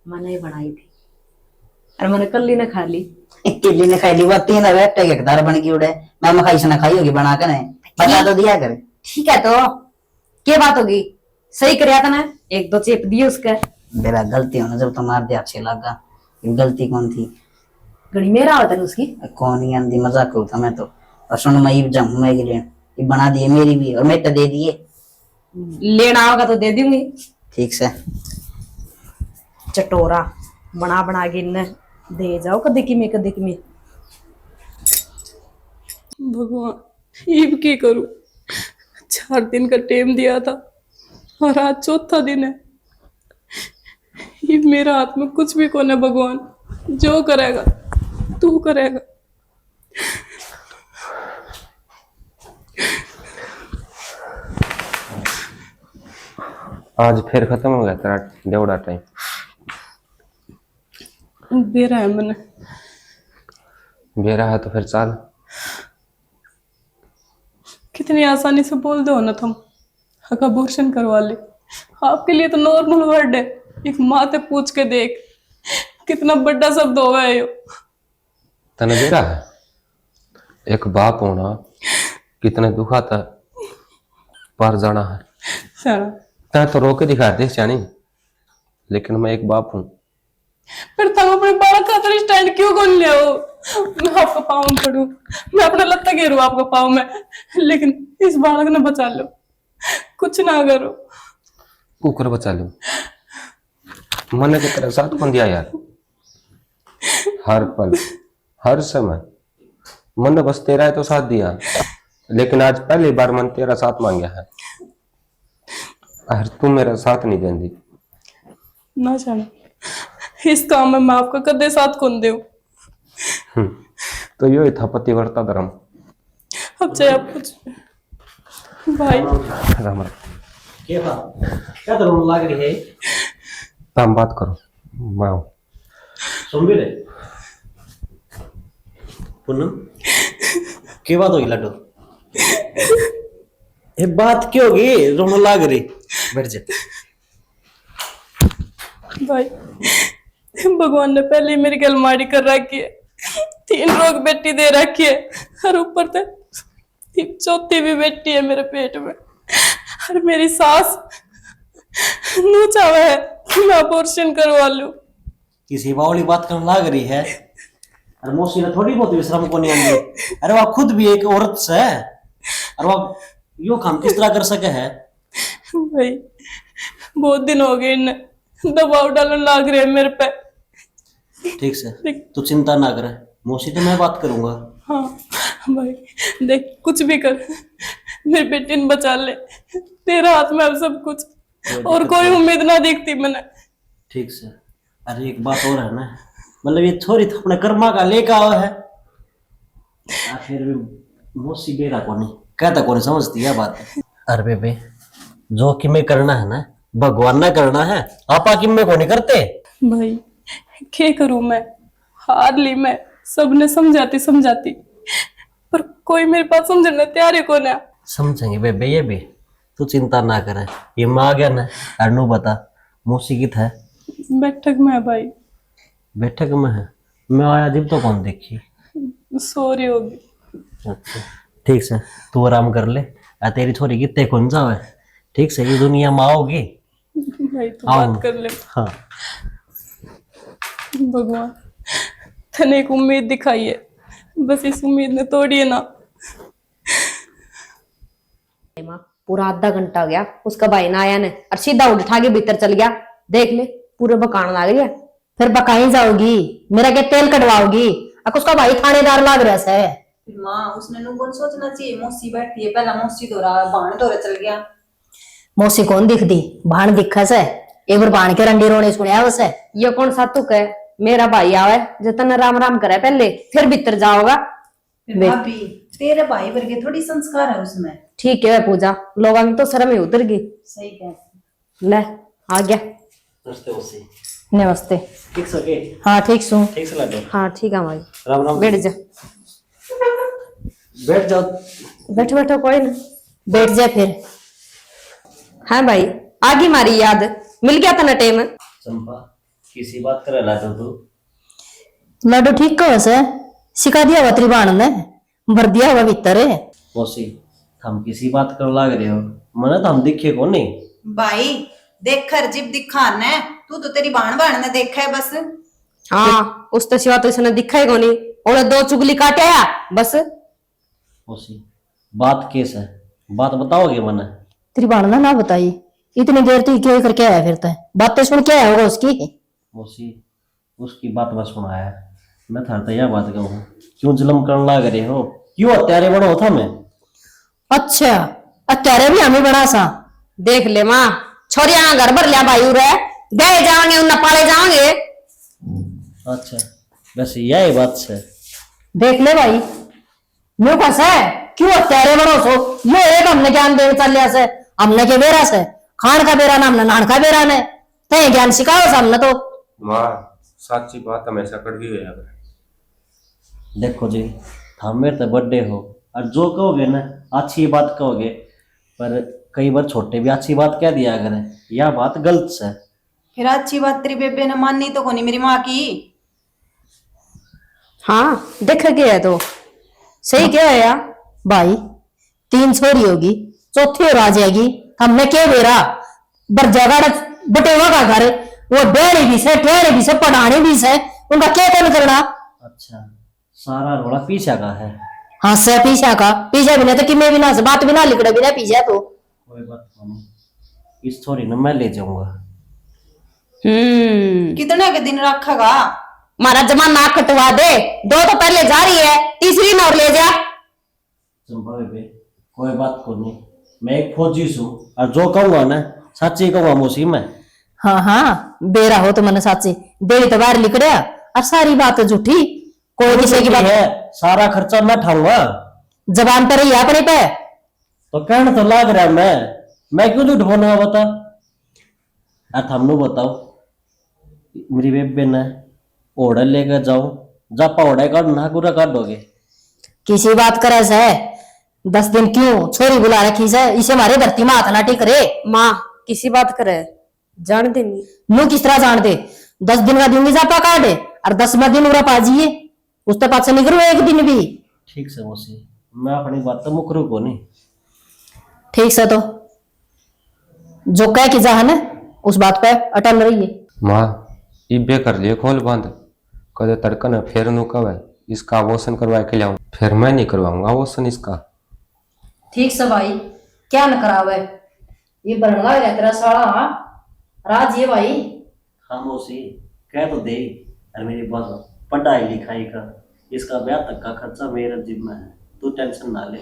Speaker 11: मैंने ही बनाई थी और मैंने कल ने खा ली।
Speaker 6: किली ने खाई ली वो 3 बैठे के दार बन गई उड़े। मैं खाई से ना खाई होगी बना के नहीं बता तो दिया करे।
Speaker 11: ठीक है तो क्या बात होगी, सही कराया था ना, 1-2 चेप दिए उसका।
Speaker 6: मेरा गलती होना जब तो मार दिया अच्छे लगा। गलती कौन थी?
Speaker 11: घड़ी मेरा होता है उसकी।
Speaker 6: कौन ही आंधी मजाक था मैं तो। और सुन मैं जम मैगी ले बना दिए मेरी भी, और मैं तो दे दिए।
Speaker 11: लेना होगा तो दे दूंगी।
Speaker 6: ठीक से
Speaker 11: चटोरा बना के इन्ने दे जाओ कदे की में
Speaker 4: भगवान ईब की करूं। 4 दिन का टाइम दिया था और आज चौथा दिन है। ईब मेरा हाथ में कुछ भी कौन है भगवान, जो करेगा तू करेगा।
Speaker 2: आज फिर खत्म हो गया तेरा देवड़ा टाइम।
Speaker 4: बेरा है मैंने।
Speaker 2: बेरा है तो फिर चल।
Speaker 4: कितनी आसानी से बोल दो ना तुम, हक अबॉर्शन करवा ले। आपके लिए तो नॉर्मल वर्ड है। एक माँ से पूछ के देख कितना बड़ा शब्द होगा ये।
Speaker 2: तने बेरा है एक बाप होना कितने दुखाता है, पर जाना है।
Speaker 4: शाना
Speaker 2: तैं तो रोके दिखा दे जानी, लेकिन मैं एक बाप हूँ।
Speaker 4: फिर तुम अपने बालक का तरह स्टैंड क्यों कर ले हो? मैं आपका पाँव में पड़ू, मैं अपना लत्ता घेरू आपका पाँव में, लेकिन इस बालक ने बचा लो। कुछ ना करो।
Speaker 2: कुकर बचा लूं। मैंने तो तेरे साथ कौन दिया यार, हर पल हर समय मैंने बस तेरा है तो साथ दिया, लेकिन आज पहली बार मन तेरा साथ मांगा है और तू मेरा साथ नहीं देंदी।
Speaker 4: ना जाने इस काम में मैं आपका कदे साथ कौन दे।
Speaker 2: तो यो ही था पतिव्रता धर्म।
Speaker 4: अब चाहे आप कुछ भाई
Speaker 2: राम राम।
Speaker 5: क्या तो रोने लग रही है?
Speaker 2: तुम बात करो, मैं हूं।
Speaker 5: सुन भी ले पूनम, क्या बात होगी लड्डू? ये बात क्यों होगी? रोने लग रही, बैठ जा।
Speaker 4: भाई भगवान ने पहले ही मेरी गलमाड़ी कर रखी है, 3 रोग बेटी दे रखी है, और ऊपर से चौथी भी बेटी है मेरे पेट में। और मेरी सास नू चाहे है कि मैं अबॉर्शन करवा लूं।
Speaker 5: किसी बावली बात करने लग रही है। अरे मौसी ने थोड़ी बहुत विश्राम को नहीं आनी। अरे वह खुद भी एक औरत से है, और वह यो काम किस तरह कर सके है?
Speaker 4: भाई बहुत दिन हो गए इन्हें दबाव डालने लग रहे हैं मेरे पे।
Speaker 5: ठीक से तू चिंता ना करे, मौसी तो मैं बात करूंगा।
Speaker 4: हाँ भाई देख, कुछ भी कर मेरी बेटी ने बचा ले। तेरा हाथ में अब सब कुछ, और कोई उम्मीद ना दिखती मैंने।
Speaker 5: ठीक से। अरे एक बात और है ना, मतलब ये छोरी तो अपने कर्मा का लेकर आओ है, फिर भी मौसी बेरा को नहीं कहता, कौन समझती है बात। अरे बेबे जो कि मैं करना है ना, भगवान ना करना है, आपा कि मैं को नहीं करते।
Speaker 4: भाई क्या करूं मैं, हार ली मैं। सबने समझाती पर कोई मेरे पास समझने तैयार है कौन है।
Speaker 5: समझेंगे बेबे ये भी, तू चिंता ना करे। ये मैं आ गया ना, अनु बता मौसी की था
Speaker 4: बैठक में है भाई।
Speaker 5: बैठक में है? मैं आया जब तो कौन देखी।
Speaker 4: सॉरी होगी।
Speaker 5: अच्छा ठीक से, तू आराम कर ले। तेरी छोरी कितने कौन जावे, ठीक से, ये दुनिया में आओगी।
Speaker 4: भाई तू बात कर ले।
Speaker 5: हाँ
Speaker 4: भगवान तने एक उम्मीद दिखाई है, बस इस उम्मीद ने तोड़ी है ना।
Speaker 11: पूरा आधा घंटा हो गया, उसका भाई ना आया ने, और सीधा उठा के भीतर चल गया। देख ले पूरे बकान लग रही है।
Speaker 1: फिर बकाई जाओगी, मेरा क्या तेल कटवाओगी? अब उसका भाई थानेदार लाग रहा है।
Speaker 10: माँ उसने नु कौन सोचना चाहिए, मौसी बैठी है, पहला मौसी दो रहा, बाण दो चल गया।
Speaker 1: मौसी कौन दिख दी, भाण दिखा से। एक बार भाण के रंडी रोने सुनया उसे।
Speaker 11: ये कौन सा तुक है? मेरा भाई आवे जतन राम राम करे पहले, फिर भीतर जाओगा।
Speaker 10: भाभी तेरे भाई वर्गे थोड़ी संस्कार है उसमें।
Speaker 11: ठीक है पूजा, लोगों की तो शर्म ही उतर गई।
Speaker 10: सही कह।
Speaker 11: ले आ गया।
Speaker 5: नमस्ते मौसी।
Speaker 1: नमस्ते।
Speaker 5: ठीक सके?
Speaker 1: हाँ ठीक सू।
Speaker 5: ठीक से लड्डू।
Speaker 11: हाँ ठीक है भाई।
Speaker 5: राम राम।
Speaker 11: बैठ जा।
Speaker 5: बैठ जाओ।
Speaker 11: बैठो बैठो, कोई ना
Speaker 1: बैठ जा फिर।
Speaker 11: हाँ भाई आगे मारी याद, मिल गया था ना टाइम।
Speaker 5: चंपा किसी बात करे लाडो तू?
Speaker 1: लड्डू ठीक कहो से, सिखा दिया हुआ त्रिभाण ने, भर दिया हुआ भीतर है।
Speaker 5: मौसी हम किसी बात कर लाग रहे हो, मना तो हम दिखे को नहीं।
Speaker 10: भाई देख कर जिब दिखाना है, तू तो तेरी बाण ने देखा है बस।
Speaker 11: हाँ उस तो सिवा तो इसने दिखा ही को नहीं, और 2 चुगली काटे आया बस।
Speaker 5: मौसी बात कैसा है, बात बताओगे मना?
Speaker 1: त्रिभाण ने ना बताई, इतनी देर तू क्या करके आया फिरता है, बातें सुन के आया होगा उसकी।
Speaker 5: मौसी
Speaker 12: उसकी बात मैं सुनाया। मैं थार तो यह बात कहूँ, क्यों जुल्म करने लग रहे हो, क्यों हत्यारे बनो था मैं।
Speaker 1: अच्छा अत्यारे भी हमें बड़ा सा
Speaker 11: देख ले माँ, छोरिया घर भर लिया भाई रे, गए जाओगे उन्हें पाले जाओगे।
Speaker 12: अच्छा बस यही बात है।
Speaker 1: देख ले भाई न्यू कैसा है, क्यों अत्यारे बड़ो सो, ये एक हमने ज्ञान देने चल लिया से, हमने के बेरा से खान का बेरा ना, हमने नान का बेरा ने ते ज्ञान सिखाओ हमने तो।
Speaker 2: माँ सच्ची बात हमेशा कड़वी हो जाए।
Speaker 12: देखो जी, हम मेरे तो बर्थडे हो और जो कहोगे ना अच्छी बात कहोगे, पर कई बार छोटे भी अच्छी बात कह दिया करें, यह बात गलत है।
Speaker 10: फिर अच्छी बात तेरी बेबे ने माननी तो कोनी मेरी माँ की।
Speaker 11: हाँ देख गया तो सही क्या है यार।
Speaker 1: भाई 3 छोरी होगी, चौथी और आ जाएगी, हमने क्या बेरा बर जगह बटेवा का घर, वो बेड़ी भी से ठेड़े भी से पढ़ाने भी से, उनका क्या करना।
Speaker 12: अच्छा सारा रोला पीछा का है।
Speaker 1: हाँ से पीछा का, पीछे भी नहीं तो कि मैं भी ना से बात भी ना लिखड़े भी ना पीछे तो
Speaker 12: कोई बात नहीं, इस छोरी ने मैं ले जाऊंगा।
Speaker 10: कितने के दिन रखेगा।
Speaker 11: मारा जमा नाक कटवा दे, 2 तो पहले जा रही है, तीसरी न और ले जा।
Speaker 12: चंपा बेबे कोई बात को नहीं, मैं एक फौजी हूँ और जो कहूंगा ना सच्ची कहूंगा मुसी में।
Speaker 1: हाँ हाँ बेरा हो तो मैंने साची देवी तो बाहर लिखड़िया और सारी बात झूठी, कोई किसी की बात
Speaker 12: है, सारा खर्चा मैं ठाऊंगा।
Speaker 1: जबान पर ही अपने पे
Speaker 12: तो कहना तो लाग रहा मैं क्यों झूठ बोलूंगा बता। थमनू बताओ, मेरी बेबे ने ओढ़े लेकर जाओ, जापा ओढ़े काट ना पूरा काटोगे।
Speaker 1: किसी बात करे से 10 दिन क्यों छोरी बुला रखी से, इसे हमारे धरती में हाथ ना टिक रे।
Speaker 11: माँ किसी बात करे जान दे नहीं,
Speaker 1: मुंह किस तरह जान दे, 10 दिन का दिन भी जापा काटे और 10वां दिन उरा पाजिए, उसके पास से निकलो एक दिन भी।
Speaker 12: ठीक से मुसी, मैं अपनी बात तो मुकरू को नहीं।
Speaker 1: ठीक से तो जो कह के जा है ना उस बात पे अटल रहिए।
Speaker 2: माँ इबे कर लिए खोल बंद, कदे तड़कन फिर नु कवे इसका अबॉर्शन करवा के लाऊं, फिर मैं नहीं करवाऊंगा अबॉर्शन इसका।
Speaker 1: ठीक से भाई क्या न करावे, ये बरनगा रह तेरा साला राज ये भाई।
Speaker 12: हाँ मौसी कह तो दे, और मेरी बात पढ़ाई लिखाई का इसका ब्याह तक का खर्चा मेरा जिम्मा है, तू टेंशन ना ले।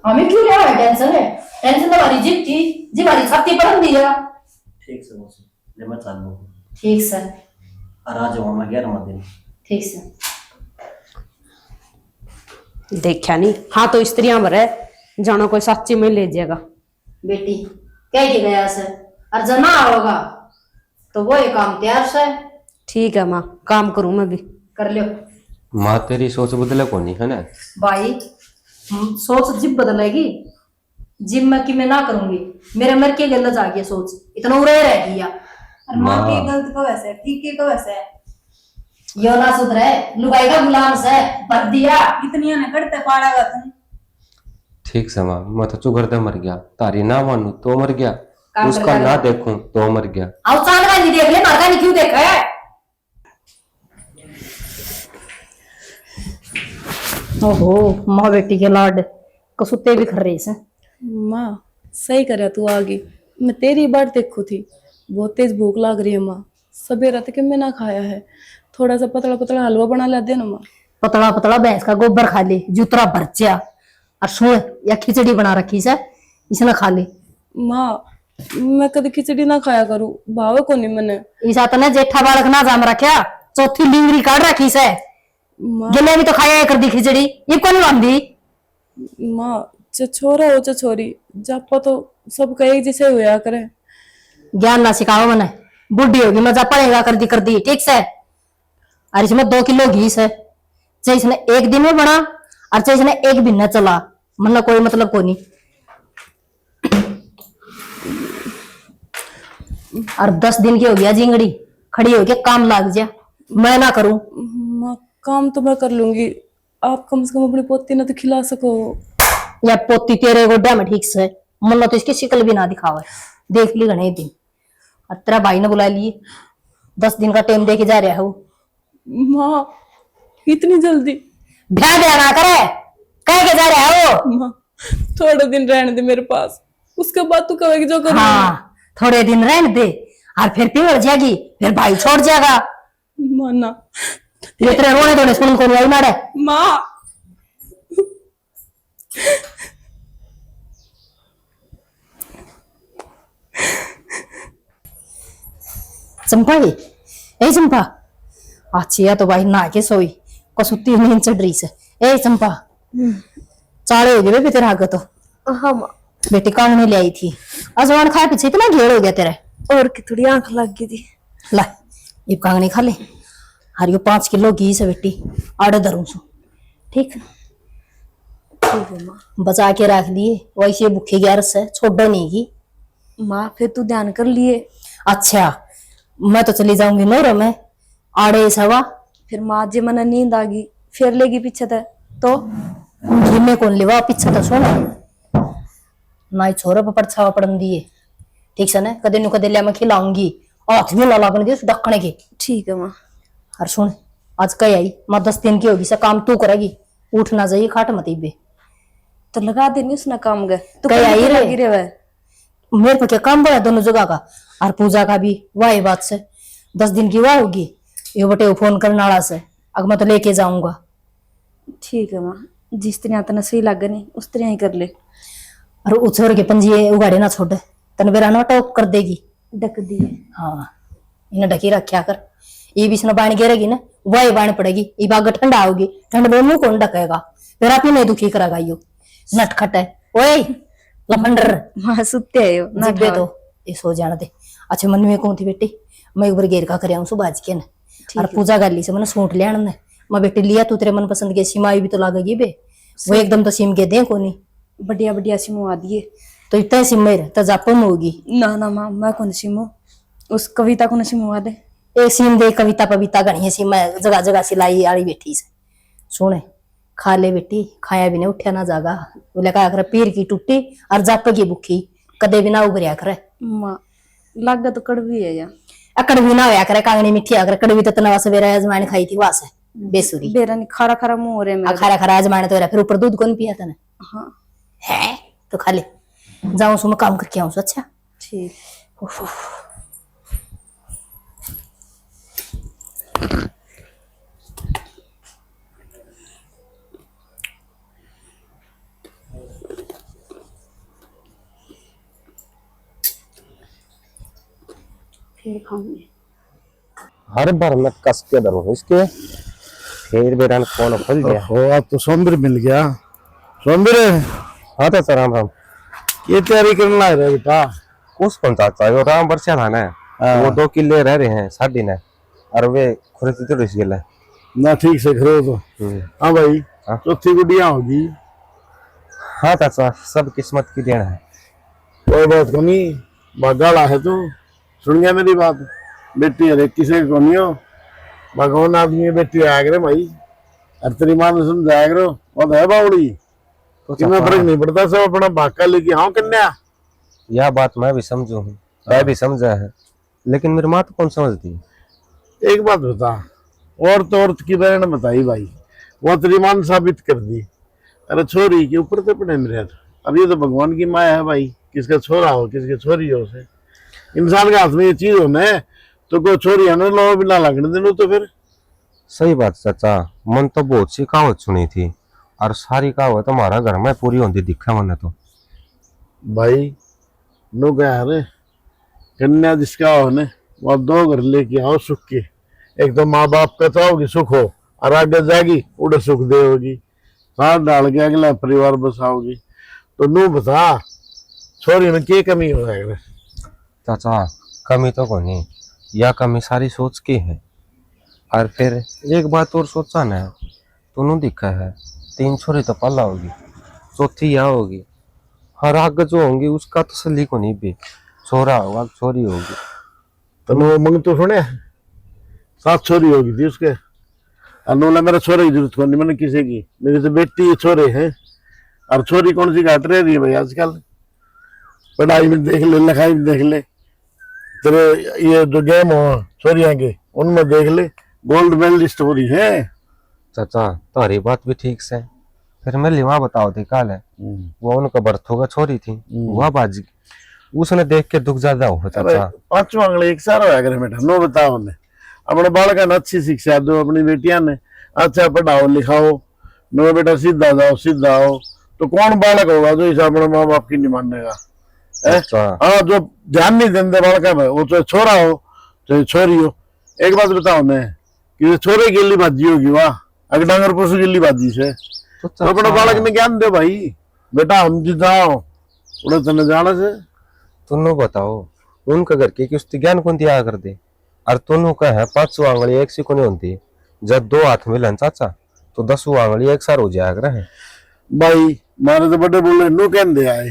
Speaker 1: हमें क्यों ले टेंशन है, टेंशन तो हमारी जिप की जी हमारी छाती पर दी जा।
Speaker 12: ठीक से मौसी ले मैं चालू।
Speaker 1: ठीक से
Speaker 12: और आ जाऊंगा मैं 11वां दिन।
Speaker 1: ठीक से
Speaker 11: देखा नहीं। हाँ तो स्त्रियां भरे जानो कोई सच्ची में ले जाएगा।
Speaker 1: बेटी कह के गया से और जना होगा तो वो ये काम तैयार से।
Speaker 11: ठीक है माँ, काम करूं मैं भी।
Speaker 1: कर लियो
Speaker 2: माँ, तेरी सोच बदले को नहीं है ना
Speaker 1: भाई, सोच जिब बदलेगी, जिब मैं कि मैं ना करूंगी, मेरे मर के गलत आ गया सोच, इतना उड़े रह गया।
Speaker 10: और माँ की गलत को वैसे ठीक की को वैसे
Speaker 1: यो ना सुधरे, लुगाई का गुलाम से भर दिया।
Speaker 10: इतनी ने करते पाड़ेगा तुम।
Speaker 2: ठीक से माँ, मैं तो चुगर दे मर गया, तारी ना मानू तो मर गया,
Speaker 1: काम
Speaker 2: उसका
Speaker 1: कर
Speaker 2: ना देखूं तो मर गया।
Speaker 1: आओ चांद का नहीं देख ले, मारका नहीं क्यों देखा है। ओहो माँ बेटी के लाड कसुते भी खर रही से।
Speaker 4: माँ सही करे तू आ गई, मैं तेरी बात देखू थी, बहुत तेज भूख लग रही है माँ, सवेरा तक मैं ना खाया है, थोड़ा सा पतला पतला हलवा बना ला देना माँ।
Speaker 1: पतला पतला भैंस का गोबर खा ले, जूतरा भरचा और सुन या खिचड़ी बना रखी से इसने खा ले।
Speaker 4: माँ मैं कभी खिचड़ी ना खाया करूँ, भावे को नहीं मैंने।
Speaker 1: ईसा तने जेठा बालक ना जाम रखा, चौथी लिंगरी काट रखी से, गिले भी तो खाया कर दी खिचड़ी, ये कौन बांधी।
Speaker 4: माँ छोरा हो छोरी जापा तो सबका एक जैसे हुआ करे।
Speaker 1: ज्ञान ना सिखाओ मने, बुढ़ी होगी मजा पड़ेगा कर दी ठीक से। और इसमें 2 किलो घी है, चाहे इसने एक दिन में बना और चाहे इसने एक दिन में चला, मतलब कोई मतलब को नहीं। और 10 दिन की हो गया जिंगड़ी, खड़ी हो गया काम लाग जा, मैं ना करूं।
Speaker 4: माँ काम तो मैं कर लूंगी, आप कम से कम अपनी पोती ने तो खिला सको।
Speaker 1: या पोती तेरे गोड्डा में ठीक से, मन तो इसकी शिकल भी ना दिखावा, देख ली घने दिन। और तेरा भाई ने बुला लिए, 10 दिन का टाइम दे के जा रहा है वो।
Speaker 4: माँ इतनी जल्दी
Speaker 1: ब्याह ना करे, कह के जा रहा है वो।
Speaker 4: माँ थोड़े दिन रहने दे मेरे पास, उसके बाद तू कहेगी जो करूंगी।
Speaker 1: हाँ थोड़े दिन रहने दे और फिर पिघल जाएगी, फिर भाई छोड़ जाएगा।
Speaker 4: माना
Speaker 1: ये तेरे रोने धोने सुन को नहीं आई मारे
Speaker 4: माँ
Speaker 1: चंपा ये ए चंपा अच्छी है तो भाई ना के सोई कसुती नींद चढ़ रही से ए चंपा चाले हो गए तेरा आगे तो
Speaker 11: हाँ माँ।
Speaker 1: बेटी कांगने ले आई थी अजवान खाए पीछे इतना घेर हो गया तेरे
Speaker 11: और की थोड़ी आंख लग गई थी।
Speaker 1: ला ये कांगनी खा ले हरियो 5 किलो घी से बेटी आड़े धरू सु ठीक है
Speaker 11: ठीक है माँ।
Speaker 1: बचा के रख लिए वैसे भूखे ग्यारह से छोड़ो नहीं की
Speaker 11: माँ फिर तू ध्यान कर लिए।
Speaker 1: अच्छा मैं तो चली जाऊंगी नौरा में आड़े सवा
Speaker 11: फिर माँ जी मन नींद आ गई फिर लेगी पीछे तक तो
Speaker 1: घी में कौन लेवा पीछे तो सोना ना छोरा पर परछावा पड़न दिए ठीक से ना कदे नु कदे ले मैं खिलाऊंगी हाथ में ना लागन दे दखने के
Speaker 11: ठीक है माँ।
Speaker 1: और सुन आज कई आई मां 10 दिन की होगी से काम तू करेगी उठ ना जाइए खाट मत इबे
Speaker 11: तो लगा देनी उसने काम गए तो
Speaker 1: कई आई रे
Speaker 11: लगी रे वह
Speaker 1: मेरे पे क्या काम बड़ा दोनों जगह का और पूजा का भी वाह बात से 10 दिन की वाह होगी ये बटे फोन करने वाला से अगर मैं तो लेके जाऊंगा
Speaker 11: ठीक है माँ। जिस तरह तना सही लगे नहीं उस तरह ही कर ले।
Speaker 1: और उछोर के पंजिए उगाड़े ना छोड़ तन बेरा ना टॉप कर देगी
Speaker 11: ढक दिए।
Speaker 1: हाँ इन्हें ढकी रखा कर ये बीच में बाण गिरेगी ना वही बाण पड़ेगी ये बाग ठंडा होगी ठंड में मुंह कौन ढकेगा फिर आप ही नहीं दुखी करेगा यो नटखट है ओए लफंडर
Speaker 11: माँ सुते है यो ना
Speaker 1: जिब्बे तो ये सो जाने दे। अच्छा मन में कौन थी बेटी मैं एक बार घेर का कर आऊं सुबाज के ना और पूजा कर ली से मैंने सूट ले आने मैं बेटी लिया तू तेरे मन पसंद के सिमाई भी तो लागेगी बे वो एकदम तो सिम के दे कोनी
Speaker 11: बढ़िया बढ़िया सिमो आ दिए
Speaker 1: तो इतना सिम में तो जापम होगी
Speaker 11: ना ना माँ मैं कौन सिमो उस कविता को सिमो आ दे
Speaker 1: एक सिम दे कविता पविता गणी सिम जगह जगह सिलाई आड़ी बेटी से सुने खा ले बेटी खाया भी नहीं उठा ना जागा बोले क्या करे पीर की टूटी और जाप की भूखी कदे भी ना उभरिया करे
Speaker 11: माँ लागा तो कड़वी है या
Speaker 1: अकड़ भी ना होया करे कांगनी मिठी अगर कड़वी तो तना वासे बेरा अजमाइन खाई थी वासे बेसुरी
Speaker 11: बेरा नहीं खारा खारा मुंह हो रहे मेरा
Speaker 1: खारा खारा अजमाइन तो फिर ऊपर दूध कौन पिया था
Speaker 11: हाँ
Speaker 1: है तो खा ले जाऊं सो मैं काम करके आऊं अच्छा
Speaker 11: ठीक। फिर खाऊंगी
Speaker 2: हर बार मैं कस के धरूं इसके फिर बेरान कौन खुल गया
Speaker 9: हो अब तो सौंदर्य मिल गया सौंदर्य
Speaker 2: हाँ तो राम राम
Speaker 9: ये तैयारी करना है रे बेटा
Speaker 2: उस कौन चाचा वो राम बरसिया था ना वो 2 किले रह रहे हैं साढ़ी ने और वे खुरती तो रिस गया
Speaker 9: ना ठीक से करो तो हाँ भाई चौथी गुड़िया होगी
Speaker 2: हाँ चाचा सब किस्मत की देन है
Speaker 9: कोई बात को नहीं बागाड़ा है तू सुन गया मेरी बात बेटी हर एक किसी को नहीं हो भगवान आदमी बेटी आया करे भाई और तेरी मां ने समझाया करो वो है बावड़ी तो कितना फर्क नहीं पड़ता सब अपना भाका लेके हाँ कन्या
Speaker 2: यह बात मैं भी समझू हूँ मैं भी समझा है लेकिन मेरी माँ तो कौन समझती है।
Speaker 9: एक बात बता औरत की तरह ने बताई भाई वो तेरी मां ने साबित कर दी अरे छोरी के ऊपर तो पड़े मेरे अब ये तो भगवान की माया है भाई किसका छोरा हो किसके छोरी हो उसे इंसान के हाथ में ये चीज होना है तो कोई छोरी है ना लो बिना लगने देनो तो फिर
Speaker 2: सही बात चाचा मन तो बहुत सी कहावत सुनी थी और सारी कहावत हमारा घर में पूरी होती दिखा मैंने तो
Speaker 9: भाई नो क्या रे कन्या जिसका हो ने वो 2 घर लेके आओ सुख के एक तो माँ बाप का चाहोगी सुख हो और आगे जाएगी उड़े सुख दे होगी साथ डाल के अगला परिवार बसाओगी तो नू बता छोरी में क्या कमी हो जाएगा
Speaker 2: चाचा कमी तो को नहीं यह कमी सारी सोच की है और फिर एक बात और सोचा ना तूने दिखा है 3 छोरी तो पला होगी चौथी यह होगी हर आगे जो होंगी उसका तसल्ली को नहीं भी छोरा होगा छोरी होगी
Speaker 9: तो नो मंग तो सुने 7 छोरी होगी थी उसके अनोला मेरा छोरे की जरूरत नहीं मैंने किसी की मेरी तो बेटी छोरे हैं और छोरी कौन सी घाट रह रही है भाई आजकल पढ़ाई में देख ले लिखाई में देख ले तेरे ये जो गेम हो छोरिया के उनमें देख ले गोल्ड मेडलिस्ट हो रही है
Speaker 2: चाचा तुम्हारी बात भी ठीक से फिर मैं लिवा बताओ थी काल है वो उनका बर्थ होगा छोरी थी वह बाजी उसने देख के दुख ज्यादा हो चाचा
Speaker 9: 5वां अंगले एक सारा होया करे बेटा नो बताओ ने अपने बालक ने अच्छी शिक्षा दो, अपनी बेटियां ने अच्छा पढ़ाओ लिखाओ, नो बेटा सीधा जाओ सीधा आओ, तो कौन बालक होगा जो इसे अपने माँ बाप की नहीं मानेगा?
Speaker 2: अच्छा।
Speaker 9: हाँ, जो ध्यान नहीं देते बालक में, वो चाहे छोरा हो चाहे छोरी हो। एक बात बताओ मैं कि छोरे गिल्ली बाजी होगी वाह, अगर डांगर पुरुष गिल्ली बाजी से तो अपने बालक ने ज्ञान दे भाई, बेटा हम जिताओ उन्हें तने जाना से।
Speaker 2: तुन्नो बताओ उनका घर के किस ज्ञान कौन दिया कर दे, और तुन्नो का है 5 आंगली एक सी को नहीं होती, जब 2 हाथ मिलन चाचा तो 10 आंगली एक सार हो जाया कर है
Speaker 9: भाई। मारे तो बड़े बोले नो कहन दे आए,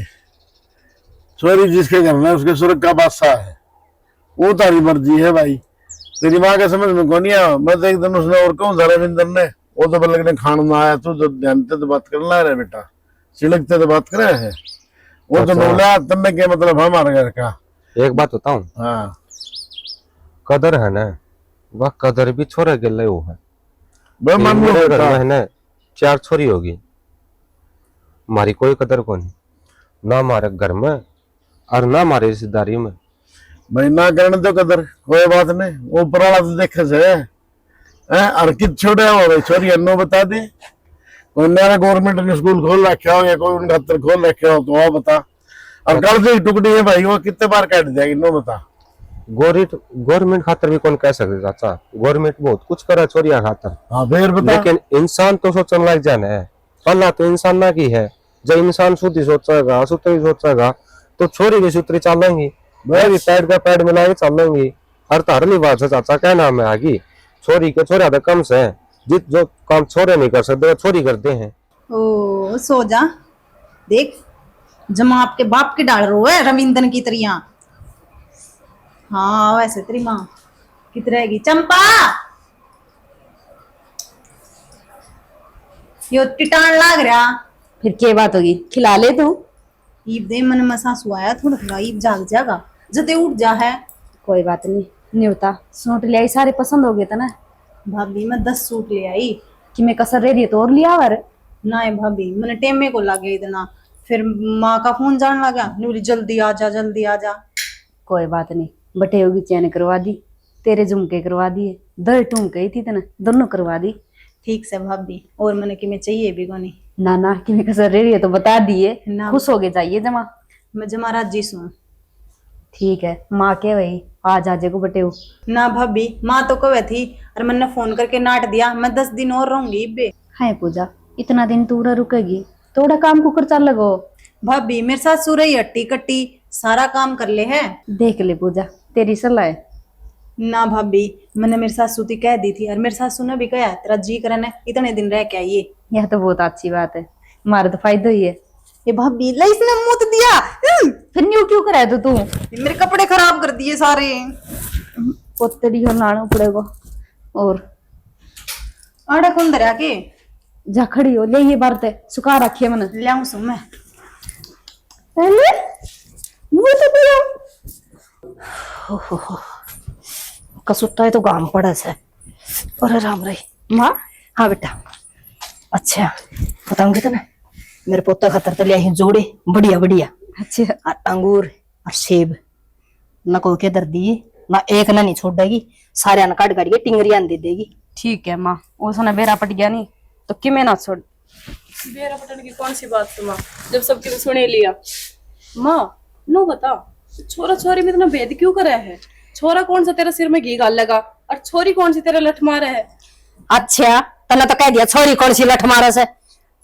Speaker 9: छोरी जिसके घर में उसके स्वर्ग का बादशाह है, वो तारी मर्जी है भाई, तेरी माँ के समझ में कौन नहीं आया। मैं तो एक दिन उसने और कहूँ रविंदर ने, वो तो लगने खान में आया, तू तो ध्यान से तो बात करना रहे बेटा, सिलकते तो बात करे है, वो तो बोला तब क्या मतलब हमारे घर का।
Speaker 2: एक बात बताऊं,
Speaker 9: हाँ
Speaker 2: कदर है ना, वह कदर भी छोरे के लिए वो है।
Speaker 9: मन
Speaker 2: मेरे घर में है ना 4 छोरी होगी, हमारी कोई कदर को नहीं, ना हमारे घर में और ना हमारी रिश्तेदारी में।
Speaker 9: भाई ना करने तो कदर कोई बात नहीं, वो पुराना तो देखे से और कित छोड़े हो भाई, छोरी अन्नो बता दे, कोई नया गवर्नमेंट ने स्कूल खोल रखा हो या कोई उनका हत्तर खोल रखे हो तो वो बता, और कर्ज की टुकड़ी है भाई वो कितने बार काट जाएगी नो बता।
Speaker 2: गवर्नमेंट खातर भी कौन कह सकते चाचा, गवर्नमेंट बहुत कुछ करे छोरिया खातर।
Speaker 9: हाँ फिर बता।
Speaker 2: लेकिन इंसान तो सोचने लग जाना है, पहला तो इंसान ना की है, जब इंसान शुद्ध सोचेगा सूत्री सोचेगा तो छोरी भी सूत्री चलेंगी, मैं भी पैड का पैड मिला के चलेंगी। हर तारली बात है चाचा, क्या नाम है आगे छोरी के छोरा तो कम से जित जो काम छोरे नहीं कर सकते वो छोरी करते हैं।
Speaker 10: ओ सो जा, देख जमा आपके बाप के डाल रो है रविंदन की तरिया। हाँ वैसे तेरी माँ कित रहेगी। चंपा यो टिटान लाग रहा,
Speaker 11: फिर क्या बात होगी, खिला ले तू।
Speaker 10: ईब दे मन मसा सुआया थोड़ा थोड़ा, ईब जाग जागा जते उठ जा है।
Speaker 11: कोई बात नहीं, नहीं होता सूट ले आई, सारे पसंद हो गए थे ना।
Speaker 10: भाभी मैं 10 सूट ले आई
Speaker 11: कि मैं कसर रह रही है तो और लिया वर
Speaker 10: ना है भाभी, मैंने टेमे को लागे इतना, फिर माँ का फोन जान लगा नूरी जल्दी आ जा जल्दी आ जा।
Speaker 11: कोई बात नहीं, बटे होगी चैन करवा दी, तेरे झुमके करवा दिए, 2 ठुमके ही थी तना दोनों करवा दी।
Speaker 10: ठीक से भाभी, और मैंने कि मैं चाहिए भी कोनी
Speaker 11: ना ना कि मैं कसर रह रही है तो बता दिए
Speaker 10: ना,
Speaker 11: खुश हो गए जाइए जमा।
Speaker 10: मैं जमा राजी सू।
Speaker 11: ठीक है माँ के वही आज आजे को बटे हो
Speaker 10: ना भाभी, माँ तो कवे थी और मैंने फोन करके नाट दिया, मैं 10 दिन और रहूंगी बे।
Speaker 11: है पूजा, इतना दिन तू रुकेगी, थोड़ा काम कुकर चल लगो।
Speaker 10: भाभी मेरे साथ सुरई हट्टी कट्टी सारा काम कर ले है।
Speaker 11: देख ले पूजा, तेरी सलाह है।
Speaker 10: ना भाभी, मैंने मेरी सासू थी कह दी थी, और मेरे सासू ने भी कहा तेरा जी करने इतने दिन रह के आइए।
Speaker 11: यह तो बहुत अच्छी बात है, हमारा तो फायदा ही है।
Speaker 10: ये भाभी ला इसने मुत दिया,
Speaker 11: फिर न्यू क्यों कराया तू
Speaker 10: मेरे कपड़े खराब कर दिए सारे।
Speaker 11: पोतड़ी हो लाना पड़ेगा। और
Speaker 10: आड़ा कौन दरिया के
Speaker 11: जा खड़ी हो ले, ये बरते सुखा रखिए मैंने
Speaker 10: लियाऊं सु मैं
Speaker 11: पहले वो तो पियो
Speaker 1: कसुत्ता है तो गाम पड़ा से। अरे राम रही
Speaker 11: माँ।
Speaker 1: हाँ बेटा, अच्छा बताऊंगी तो ना, मेरे पोता खातर तो लिया जोड़े बढ़िया बढ़िया,
Speaker 11: अच्छा
Speaker 1: अंगूर और सेब ना को के दर दिए ना, एक ना नहीं छोड़ेगी, सारे ना काट काट के टिंगरियां दे देगी।
Speaker 11: ठीक है माँ, उसने बेरा पट गया नहीं तो कि मैं ना छोड़।
Speaker 4: बेरा पटन की कौन सी बात है माँ, जब सबके तो सुने लिया। माँ नो बता, छोरा छोरी में इतना भेद क्यों करा है? छोरा कौन सा तेरा सिर में घी गाल लगा और छोरी कौन सी तेरा लठ मारा है?
Speaker 1: अच्छा तने तो कह दिया छोरी कौन सी लठ मारा से,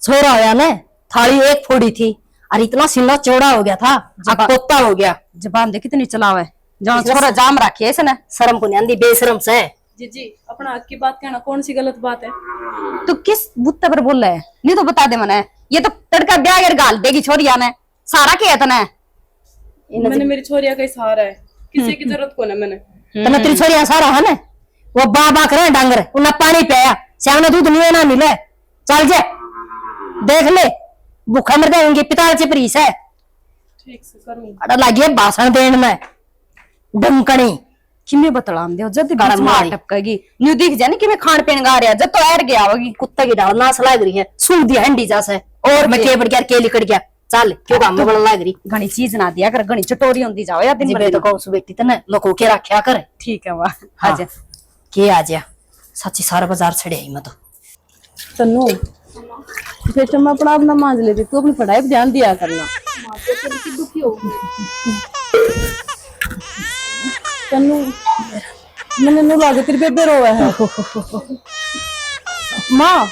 Speaker 1: छोरा होया ने थाली एक फोड़ी थी और इतना सीना चौड़ा हो गया था, अब पोता हो गया।
Speaker 11: जबान दे कितनी चलावे, जहाँ छोरा जाम रखिए इसने,
Speaker 1: शर्म को नहीं आंदी बेशरम से।
Speaker 4: जी अपना हक की बात कहना कौन सी गलत बात है?
Speaker 11: तू किस बुत्ते पर बोल रहा है, नहीं तो बता दे मने, ये तो तड़का ब्याह कर गाल देगी छोरिया ने, सारा किया तने।
Speaker 4: मैंने मेरी छोरिया का सहारा है, किसी की जरूरत को ना मैंने।
Speaker 1: तने तेरी छोरिया सारा है ना, वो बा करे डांगर उन्हें पानी पिया, श्याम दूध नहीं ना मिले, चल जे देख ले भूखा मर जाएंगे, पिताल से प्रीस है।
Speaker 4: ठीक से करूंगी।
Speaker 1: अड़ा लागिए भाषण देने में डंकनी
Speaker 11: कि मैं बतलाम दे जब बीच में टपकेगी न्यू दिख जाने कि मैं खान पीन गा रहा जब तो एर गया होगी,
Speaker 1: कुत्ते की डाल नास लाग रही है, सूख दिया हंडी जा से और मैं के बढ़ गया के लिकड़ गया, चल क्यों काम में लाग रही,
Speaker 11: घनी चीज ना दिया कर, घनी चटोरी होती जाओ या दिन
Speaker 1: जिबे तो कहूं सु बेटी तने लोको के रखया कर।
Speaker 11: ठीक है वाह आजा
Speaker 1: के आ जा सच्ची सारा बाजार छड़े आई मैं तो।
Speaker 4: तन्नू बेटा मैं अपना अपना मांझ लेती, तू अपनी पढ़ाई पे ध्यान दिया करना। तन्नू मैंने नु लागे तेरी बेबे रोवा है। माँ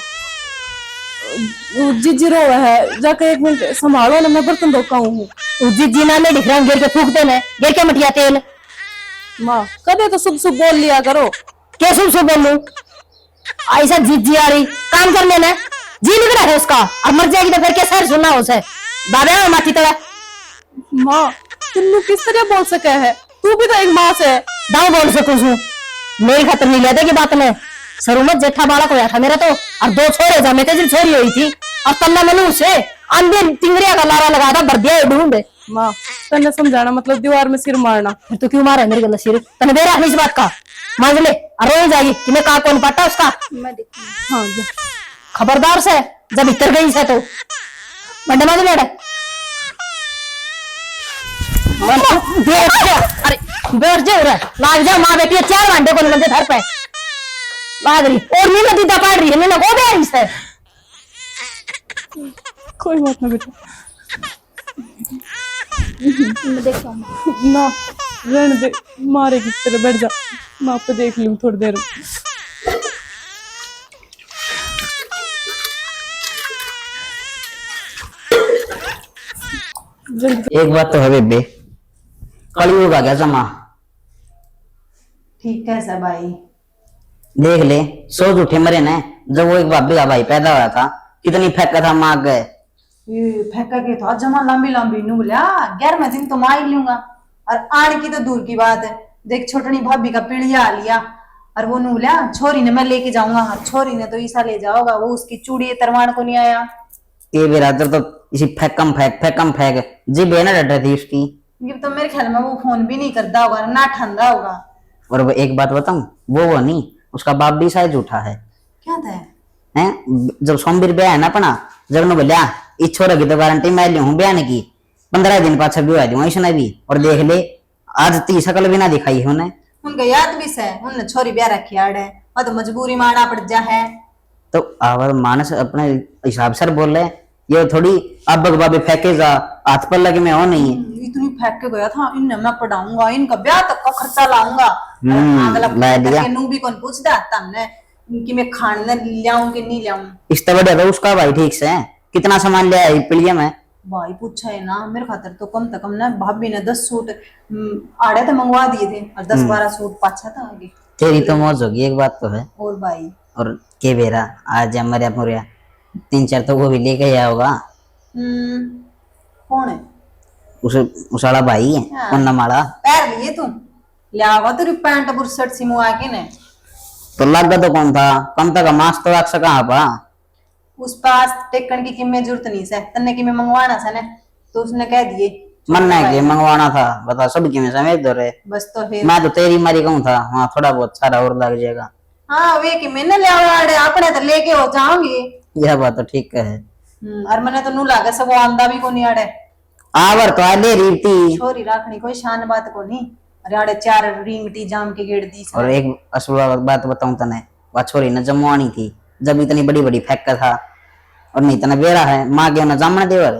Speaker 4: जीजी रोवा है, जाकर 1 मिनट संभालो ना, मैं बर्तन धोका हूँ।
Speaker 1: जीजी ना मैं दिख रहा हूँ गिर के फूकते ना, गिर के मटिया तेल।
Speaker 4: माँ कदे तो शुभ शुभ बोल लिया करो।
Speaker 1: क्या शुभ शुभ बोलूं? ऐसा जीजी आ रही काम कर लेना, जी निकला है उसका, अब मर जाएगी तो फिर क्या सर सुनना उसे बाबा माथी तला।
Speaker 4: माँ तन्नू किस तरह बोल सके है, तू भी तो एक माँ से
Speaker 1: दाऊ बोल सकूं छू, मेरी खतर नहीं लेते की बात में। सरुमत जेठा बालक होया था मेरा तो, और 2 छोरे जमे थे, छोरी हुई थी, और तन्ना मैंने उसे अंधे तिंगरिया का लारा लगा था, भर दिया ढूंढ।
Speaker 4: माँ तन्ने समझाना मतलब दीवार में सिर मारना।
Speaker 1: फिर तो क्यों मारा मेरे गला सिर? तने बेरा इस बात का मांग ले, और रोई जाएगी कि मैं कहा कौन पाटा उसका।
Speaker 7: मैं देखूंगी।
Speaker 4: हाँ जा।
Speaker 1: खबरदार से जब इतर गई से तो बंडे मांग ले। अरे बैठ जा रे, लाग जा माँ बेटी 4 घंटे को निकलते घर पे लाग रही, और नीला दीदा पाड़ रही है, नीला को दे रही से।
Speaker 4: कोई बात ना बेटा,
Speaker 7: मैं देखता हूँ।
Speaker 4: ना रहने दे, मारेगी तेरे, बैठ जा, मैं आपको देख लूँ थोड़ी देर।
Speaker 6: एक बात तो है बेबे, कलयुग आ गया जमा।
Speaker 10: ठीक है सब भाई।
Speaker 6: देख ले, सोच उठे मरे ने, जब वो एक भाभी का भाई पैदा हुआ था, कितनी फेंका था मार गए।
Speaker 10: ये फेंका के तो जमा लंबी लंबी नु बोला 11वें दिन तो मार लूंगा, और आने की तो दूर की बात है। देख छोटनी भाभी का पीढ़िया आ लिया, और वो नू बोला छोरी ने मैं लेके जाऊंगा, छोरी ने तो ईसा ले जाओगा, वो उसकी चूड़ी तरवान को नहीं आया।
Speaker 6: ये बेरादर तो इसी फेंकम फेंक जिब है ना डर थी उसकी।
Speaker 10: ये तो मेरे ख्याल में वो फोन भी नहीं करता होगा ना ठंडा होगा।
Speaker 6: और वो एक बात बताऊं, वो नहीं, उसका बाप भी शायद झूठा है।
Speaker 10: क्या था
Speaker 6: हैं? जब सोमवीर ब्याह है ना अपना, जब ने बोलिया इस छोरा की तो गारंटी मैं ली हूँ ब्याह की, 15 दिन पाछा ब्याह दूंगा इसने भी, और देख ले आज 30 शकल भी ना दिखाई है उन्हें।
Speaker 10: उनका याद भी से उनने छोरी ब्याह रखी आड़े, और तो मजबूरी माना पड़ जा है।
Speaker 6: तो आवर मानस अपने हिसाब से बोल रहे, ये थोड़ी अब बाबे फेंके जा हाथ पर लगे में हो नहीं है।
Speaker 10: इतनी फेंक के गया था, इन्हें मैं पढ़ाऊंगा, इनका ब्याह तक का खर्चा लाऊंगा।
Speaker 6: ला दिया।
Speaker 10: नू भी कौन पूछता तमने कि मैं खाने लाऊं कि नहीं लाऊं।
Speaker 6: इस तरह बढ़िया तो उसका भाई ठीक से है, कितना सामान ले आया पीलिया में।
Speaker 10: भाई पूछा है ना, मेरे खातर तो कम से कम ना भाभी ने 10 सूट आड़े तो मंगवा दिए थे, और 10-12 सूट पाछा था आगे।
Speaker 6: तेरी तो मौज होगी, एक बात तो है।
Speaker 10: और भाई
Speaker 6: और के बेरा आज मरिया मुरिया 3-4 तो वो भी लेके आया होगा।
Speaker 10: कौन है?
Speaker 6: उस वाला भाई है,
Speaker 10: हाँ।
Speaker 6: कौन माला
Speaker 10: पैर लिए तुम लियावा तेरी पैंट बुरसट सी मुआ के ने।
Speaker 6: तो लगा तो कौन था, कम तक मास तो रख सका आपा।
Speaker 10: उस पास टेकन की किम्मे जरूरत नहीं से, तन्ने की में मंगवाना से ने, तो उसने कह दिए
Speaker 6: मन ने के मंगवाना था, बता सब की में समय दो रहे।
Speaker 10: बस तो फिर
Speaker 6: मैं तो तेरी मारी कहूँ था, हाँ थोड़ा बहुत सारा और लग जाएगा।
Speaker 10: हाँ वे कि मैंने ले आड़े अपने तो लेके हो जाऊंगी।
Speaker 6: यह बात तो ठीक है।
Speaker 10: और मैंने तो नू लागे सब वो आंदा भी को नहीं आड़े।
Speaker 6: आवर तो आले रीति
Speaker 10: छोरी रखनी कोई शान बात को नहीं, अरे आड़े 4 रिंगटी जाम के गेड़ दी से।
Speaker 6: और एक असल बात बताऊं तने, वह छोरी न जमवानी थी जब इतनी बड़ी बड़ी फेंका था, और नहीं तना बेरा है माँ के न जामने देवर।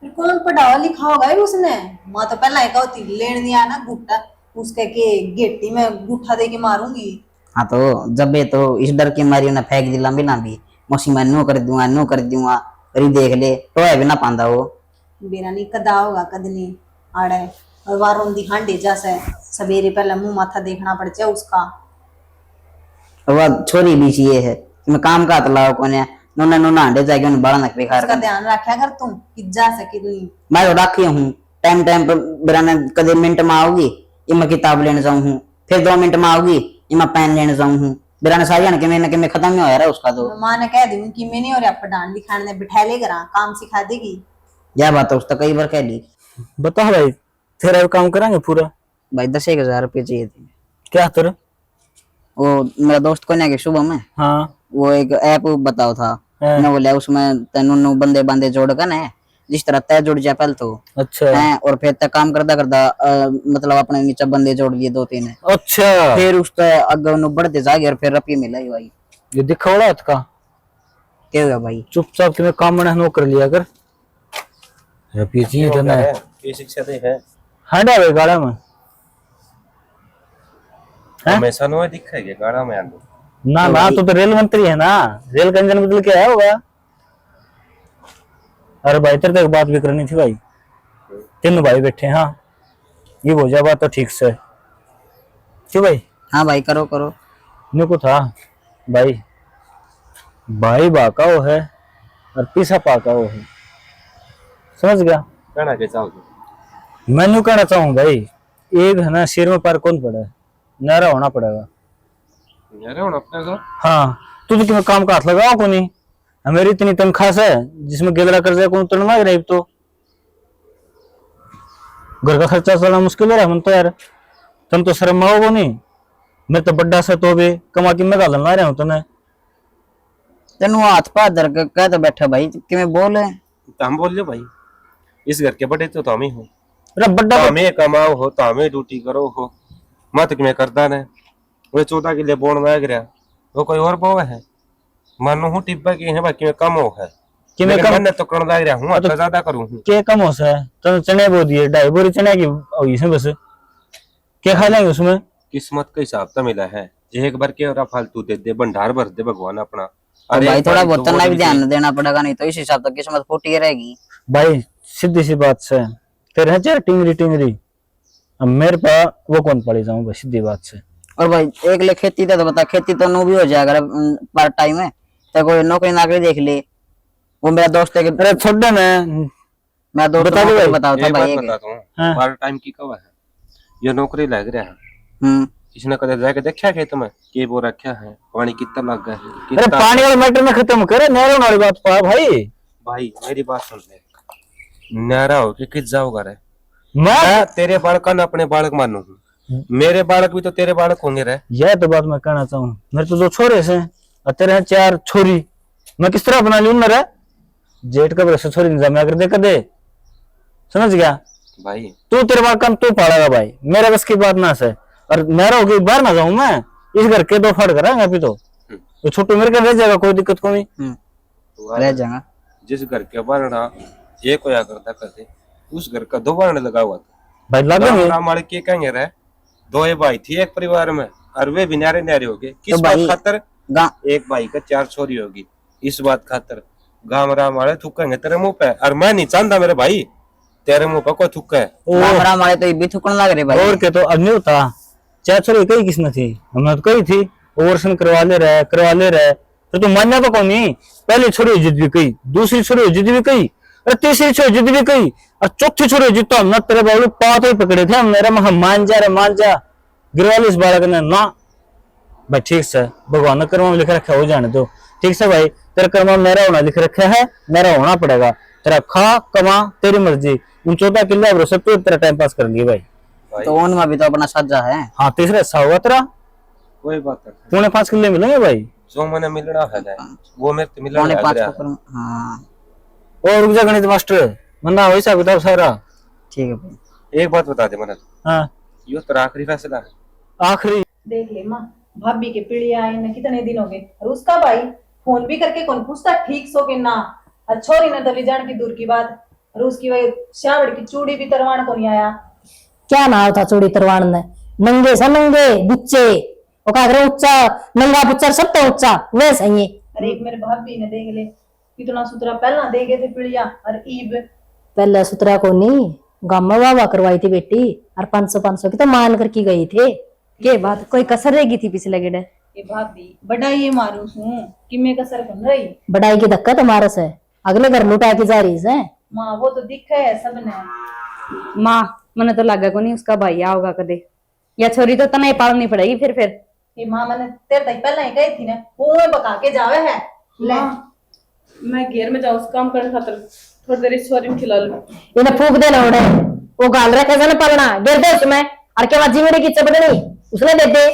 Speaker 10: फिर कौन पढ़ावा लिखा होगा ही उसने? माँ तो पहला एक होती लेन दिया ना गुट्टा, उसके के गेटी में गुट्ठा दे के मारूंगी।
Speaker 6: हाँ तो जब ये तो इस डर की मारी उन्हें फेंक दिला बिना भी, मौसी मैं नो कर दूंगा, अरे देख ले तो है भी ना पांदा वो।
Speaker 10: बेरा नहीं कदा होगा कदनी आड़े, और वारों दी हांडे जैसे सवेरे पहले मुंह माथा देखना पड़ जाए उसका।
Speaker 6: और वह छोरी भी ये है कि मैं काम का तलाव कोने नोना हांडे जाके उन्हें बड़ा नक बेकार
Speaker 10: उसका ध्यान रखा कर तुम कि जा सके नहीं।
Speaker 6: मैं तो रखी हूँ टाइम पर बेराने कदे मिनट में आओगी ये मैं किताब लेने जाऊँ हूँ, फिर 2 मिनट में आओगी ये मैं पेन लेने जाऊँ हूँ, बेराने सारी के मैं खत्म ही हो रहा है उसका। तो
Speaker 10: माँ ने कह दी कि मैं नहीं और आप डांड दिखाने बिठा ले करा काम सिखा देगी।
Speaker 6: यह बात तो उसका कई बार कह ली।
Speaker 5: बता भाई तेरा काम करांगे पूरा।
Speaker 6: भाई 10,000 रुपये चाहिए थे।
Speaker 5: क्या तेरा?
Speaker 6: वो मेरा दोस्त को नहीं सुबह में,
Speaker 5: हाँ
Speaker 6: वो एक ऐप बताओ था,
Speaker 5: हाँ।
Speaker 6: ना बोले उसमें तेनू बंदे जोड़ कर ना जिस तरह तय जुड़ जाए पहले तो
Speaker 5: अच्छा
Speaker 6: हैं, और फिर तय काम करता करता मतलब अपने नीचे बंदे जोड़ लिए 2-3 है।
Speaker 5: अच्छा
Speaker 6: फिर उस पे अगर नु बढ़ते जागे और फिर रुपये मिला ही भाई।
Speaker 5: ये दिखौड़ा है का
Speaker 6: क्या हुआ भाई?
Speaker 5: चुपचाप तुम्हें काम में नो कर लिया कर। रुपये चाहिए तो ना
Speaker 2: ये शिक्षा दे है
Speaker 5: हंडा वे गाड़ा में
Speaker 2: हमेशा नो दिखाएगा गाड़ा में आलू
Speaker 5: ना ना तो रेल मंत्री है ना, रेल का इंजन बदल के आया होगा। अरे भाई तेरे को एक बात भी करनी थी भाई, 3 भाई बैठे हैं। हाँ ये हो जाए बात तो ठीक से क्यों भाई?
Speaker 6: हाँ भाई करो करो।
Speaker 5: मेरे को था भाई भाई बाका वो है और पीछा पाका वो है, समझ गया?
Speaker 2: कहना के चाहोगे?
Speaker 5: मैं न्यू कहना चाहूँ भाई, एक है ना शेर में पार कौन पड़ा है, नारा होना पड़ेगा।
Speaker 2: यार हूं अपने को
Speaker 5: हाँ तू तो तुम्हें काम का हाथ लगाओ को नहीं, मेरी इतनी तनख्वाह है जिसमें गेदरा कर जाए कौन तोड़ मांग रही तो घर का खर्चा चलाना मुश्किल हो रहा है। मन तो यार तुम तो शर्म आओ को नहीं, मैं तो बड्डा से तो भी कमा की मैं गालन ला रहा हूँ तने।
Speaker 6: तेन हाथ पा धर के कह तो बैठा भाई कि मैं बोल है
Speaker 2: तो हम बोल लो भाई, इस घर के बड़े तो हम ही हो।
Speaker 5: अरे बड्डा
Speaker 2: तो हमें कमाओ हो तो हमें ड्यूटी करो हो, मत कि मैं करता ना वो 14 किले बोन लग रहा वो कोई और बोव है मानो हूँ टिब्बा की है बाकी में कम हो है
Speaker 5: कि मैं
Speaker 2: कम तो करण लग रहा हूँ तो ज्यादा करूँ
Speaker 5: के कम हो सा तो चने बो दिए 2.5 बोरी चने की हुई से बस क्या खा लेंगे उसमें?
Speaker 2: किस्मत के हिसाब से मिला है, एक बार के और फालतू दे दे भंडार भर दे भगवान अपना।
Speaker 6: और भाई थोड़ा बहुत तो भी ध्यान देना पड़ेगा, नहीं तो इस हिसाब से किस्मत फूटी रहेगी
Speaker 5: भाई। सीधी सी बात से तेरे हैं चार टिंगरी टिंगरी, अब मेरे पास वो कौन पड़ी जाऊं भाई, सीधी बात से।
Speaker 6: और भाई एक ले खेती तो बता, खेती तो नो भी हो जाएगा पार्ट टाइम है तो कोई नौकरी नाकरी देख ले। वो मेरा दोस्त है कि
Speaker 5: अरे छोड़ दे
Speaker 6: मैं दोस्त
Speaker 5: बता दो भाई,
Speaker 6: बताओ था भाई
Speaker 2: बताता हूँ पार्ट टाइम की कब है ये नौकरी लग रहा है। इसने कदे जाके देखा खेत में के वो रखा है पानी कितना लग गया है।
Speaker 5: अरे पानी वाला मैटर में खत्म करे, नहरों वाली बात पा भाई।
Speaker 2: भाई मेरी बात सुन ले, नारा हो कि किस जाओगा रे,
Speaker 5: मैं
Speaker 2: तेरे बालक ना अपने बालक मानू हूँ, मेरे बालक भी तो तेरे बालक होंगे रहे।
Speaker 5: यह तो बात मैं कहना चाहूँ, मेरे तो 2 छोरे से और तेरे हैं 4 छोरी, मैं किस तरह अपना लूं ना? जेठ का बरस छोरी निजाम कर दे कर दे, समझ गया
Speaker 2: भाई?
Speaker 5: तू तेरे बाल कम तू पाड़ेगा भाई, मेरा बस की बात ना से। और नहरा होगी बाहर ना जाऊं मैं, इस घर के 2 फाड़ कराएंगे अभी तो छोटू मेरे घर रह जाएगा, कोई दिक्कत को नहीं
Speaker 6: रह जाएगा।
Speaker 2: जिस घर के बारना एक होया करता करते उस घर का 2 बारने लगा हुआ था
Speaker 5: भाई। लगे
Speaker 2: हमारे के कहेंगे रहे 2 भाई थी एक परिवार में और वे भी न्यारे न्यारे हो गए। किस बात खातर? एक भाई का 4 छोरी होगी, इस बात खातर गांव राम वाले थूकेंगे तेरे मुंह पे, और मैं नहीं चाहता मेरे भाई तेरे मुंह पे कोई थूके।
Speaker 6: गांव राम वाले तो भी थूकने लग रहे भाई।
Speaker 5: और के तो अब नहीं होता, 4 छोरी कई किसने थी, हमने तो कही थी ओवरसन करवा ले रहे तो तू मानना तो कौन नहीं। पहली छोरी जिद भी कही, दूसरी छोरी जिद भी कही, और तीसरी छोरी जिद भी कही, और चौथी छोरी जिद तो हमने तेरे बाबू पात ही पकड़े थे। मेरा मान जा गिरवाली इस बालक ने ना भाई। ठीक से भगवान ने कर्म में लिख रखा हो जाने दो, ठीक से भाई। तेरे कर्म में मेरा होना लिख रखा है, मेरा होना पड़ेगा। तेरा खा कमा तेरी मर्जी, उन 14 किले भरोसे तू तेरा टाइम पास कर लिए भाई।
Speaker 6: तो उनमें भी तो अपना साझा है।
Speaker 5: हाँ तीसरा हिस्सा होगा तेरा,
Speaker 2: कोई बात नहीं।
Speaker 5: 4.5 किले मिलेंगे भाई,
Speaker 2: जो मैंने मिलना है वो मेरे को मिलना है।
Speaker 6: 5.5 हाँ
Speaker 5: और रुक जा गणित मास्टर मन्ना वैसा बताओ सारा।
Speaker 6: ठीक है भाई।
Speaker 2: एक बात बता दे मनन,
Speaker 5: हाँ
Speaker 2: यो तेरा आखिरी फैसला है?
Speaker 5: आखिरी
Speaker 10: देख ले माँ, भाभी के पीड़िया आए न कितने दिन हो गए, और उसका भाई फोन भी करके कौन पूछता ठीक सो के ना। छोरी ने दली जान की दूर की बात, और उसकी वही श्यावड़ की चूड़ी भी तरवान को नहीं आया।
Speaker 1: क्या नाव था चूड़ी तरवान ने, नंगे से नंगे बुच्चे वो का करे उच्चा नंगा बुच्चा सब तो उच्चा वैसे ही।
Speaker 10: अरे एक मेरे भाभी ने देख ले इतना सुतरा पहला दे गए थे पीड़िया, और ईब
Speaker 1: पहले सुतरा को नहीं गाँव में वाह करवाई थी बेटी, और 500 की तो मान कर की गई थे।
Speaker 3: के बात कोई कसर रहेगी थी पिछले गेड़े?
Speaker 10: ये भाभी बढ़ाई ये मारू हूँ कि मैं कसर बन रही।
Speaker 1: बढ़ाई की धक्का तुम्हारा से अगले घर लुटा की जा रही है
Speaker 10: माँ, वो तो दिखा है सबने।
Speaker 3: माँ मने तो लगा को नहीं उसका भाई आओगा कदे, या छोरी तो तना पालनी पड़ेगी फिर।
Speaker 10: ये माँ मैंने तेरे तक पहले ही कही थी ना, वो बका के जावे है। ले
Speaker 4: मैं घेर में जाऊँ काम करने खातर, थोड़ी देर इस छोरी में खिला लूं।
Speaker 1: इन्हें फूक देना उड़े, वो गाल रखे ना पलना गिर दे उसमें, और क्या बाजी मेरी की चपड़नी उसने दे दे।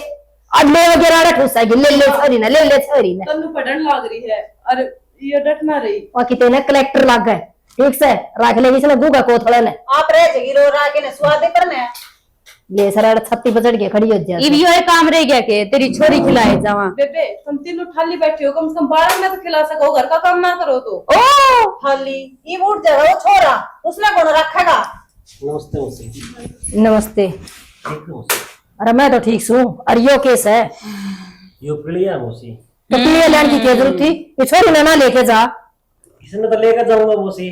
Speaker 1: अब ले वगैरह ठूसा ले छोरी ने
Speaker 4: तन्नू पढ़न लाग रही है और ये डट ना रही।
Speaker 1: और कितने कलेक्टर लग गए ठीक से रख लेगी इसने गुगा को थोड़ा ने
Speaker 10: आप रह जगी रो रहा के ने स्वाद करने
Speaker 1: ले सर छत्ती पर चढ़ के खड़ी हो जा
Speaker 11: इब यो एक काम रह गया के तेरी छोरी खिलाए जावा।
Speaker 4: बेबे तुम तीनों ठाली बैठे हो, कम से कम बालक में तो खिला सको, घर का काम ना करो तो।
Speaker 11: ओ
Speaker 10: ठाली ये उठ जाएगा वो छोरा, उसने कौन रखेगा।
Speaker 12: नमस्ते मौसी।
Speaker 1: नमस्ते।
Speaker 12: ठीक है मौसी।
Speaker 1: अरे मैं तो ठीक हूँ। अरे यो केस है
Speaker 12: यो पिड़िया मौसी।
Speaker 1: तो तुम्हें लेने की क्या जरूरत थी? ये छोरी ने ना लेके जा।
Speaker 12: इसने तो लेकर जाऊंगा मौसी।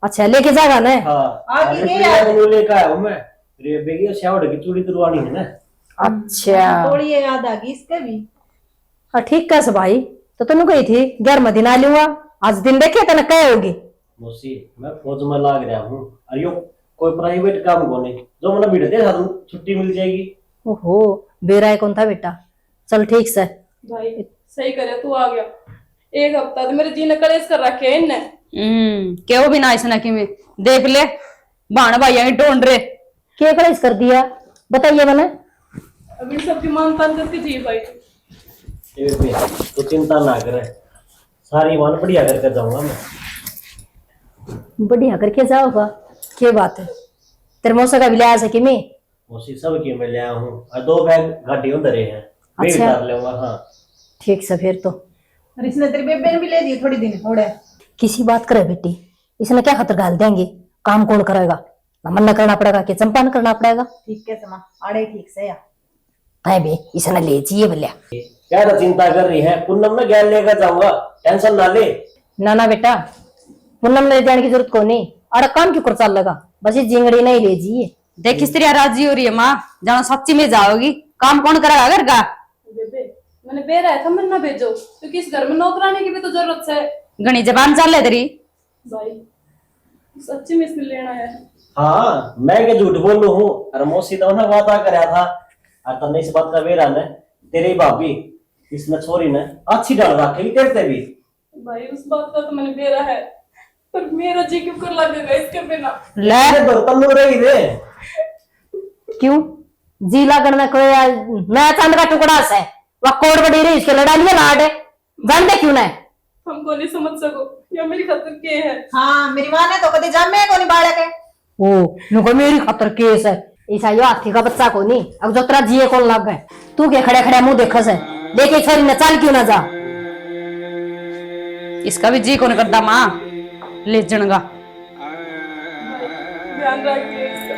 Speaker 1: अच्छा लेके जाएगा ना?
Speaker 12: हाँ
Speaker 10: आगे
Speaker 12: अरे
Speaker 10: ये
Speaker 12: पिड़िया
Speaker 10: यार।
Speaker 12: को लेकर आया हूँ मैं। रे बेगी श्यावड़ की चूड़ी तुरवानी है ना।
Speaker 1: अच्छा
Speaker 10: थोड़ी ये याद आ गई इसके भी।
Speaker 1: हाँ ठीक कैसे भाई, तो तुम गई थी 11 दिन आ लूंगा, आज दिन देखे तेने कहे होगी।
Speaker 12: मौसी मैं फौज में लाग रहा हूँ, अरे यो कोई प्राइवेट काम को नहीं जो मैंने बीड़ दे छुट्टी मिल जाएगी।
Speaker 1: ओहो बेरा कौन था बेटा, चल ठीक से।
Speaker 4: भाई सही करे तू आ गया, एक हफ्ता तो मेरे जी ने कलेश कर रखे है इनने।
Speaker 11: क्यों भी ना इसना कि में देख ले बाण भाइया की ढूंढ रहे
Speaker 1: क्या कलेश कर दिया बताइए मैंने।
Speaker 4: अब इन सबकी मान तान करके जी भाई।
Speaker 12: ए बे तो चिंता ना करे, सारी मान बढ़िया करके जाऊंगा मैं।
Speaker 1: बढ़िया करके जाओगा, क्या बात है। तेरे मौसा का भी लिया सके मैं।
Speaker 12: मौसी सब की मैं ले आया हूँ और 2 बैग गाड़ी उधर हैं, मैं
Speaker 1: अच्छा।
Speaker 12: डाल लूंगा। हाँ
Speaker 1: ठीक से फिर तो।
Speaker 10: और इसने तेरी बेबे ने भी ले दी थोड़ी दिन थोड़े।
Speaker 1: किसी बात करे बेटी, इसने क्या खतर गाल देंगे, काम कौन करेगा, नमन न करना पड़ेगा कि चंपा न करना पड़ेगा।
Speaker 10: ठीक है समा आड़े ठीक से या
Speaker 1: है बे इसने ले जिए बोलिया।
Speaker 12: क्या तो चिंता कर रही है, पूनम में गैल लेकर जाऊंगा, टेंशन ना ले।
Speaker 1: ना ना बेटा पूनम ले जाने की जरूरत को नहीं, अरे काम क्यों कर चल लगा, बस ये जिंगड़ी नहीं ले जिए।
Speaker 11: देख स्त्रिया राजी हो रही है माँ, जानो सच्ची में जाओगी, काम कौन करेगा घर का।
Speaker 4: बेबे मैंने बे रहा था, मैंने ना भेजो क्योंकि इस घर में नौकरानी की भी तो जरूरत है।
Speaker 11: घनी जबान चल ले तेरी।
Speaker 4: भाई सच्ची में इसने लेना है।
Speaker 12: हाँ मैं क्या झूठ बोलू हूँ, अरे मौसी तो ना वादा कराया था और तन्ने इस बात का वेरा ने तेरी भाभी इसने छोरी ने अच्छी डाल रखेगी तेरे भी।
Speaker 4: भाई उस बात का तो मैंने बेरा है, पर मेरा जी क्यों कर लगेगा इसके बिना।
Speaker 11: ले
Speaker 12: बर्तन में रही रे
Speaker 1: क्यों जी लागण में कोई मैं चांद का टुकड़ा से वह कोड बड़ी रही इसके लड़ा लिया लाड जान दे क्यों ना
Speaker 4: हमको नहीं समझ सको या मेरी खातिर के है।
Speaker 10: हाँ मेरी माँ ने तो कभी जामे को नहीं बाड़े के।
Speaker 1: ओ नुको मेरी खतर केस है, ऐसा यो हाथी का बच्चा को नहीं, अब जो तेरा जिए कौन लग गए, तू के खड़े खड़े मुंह देखस है, देखे छोरी ने चाल क्यों ना जा।
Speaker 11: इसका भी जी कौन करता माँ ले जनगा।
Speaker 4: ध्यान रखिए इसका।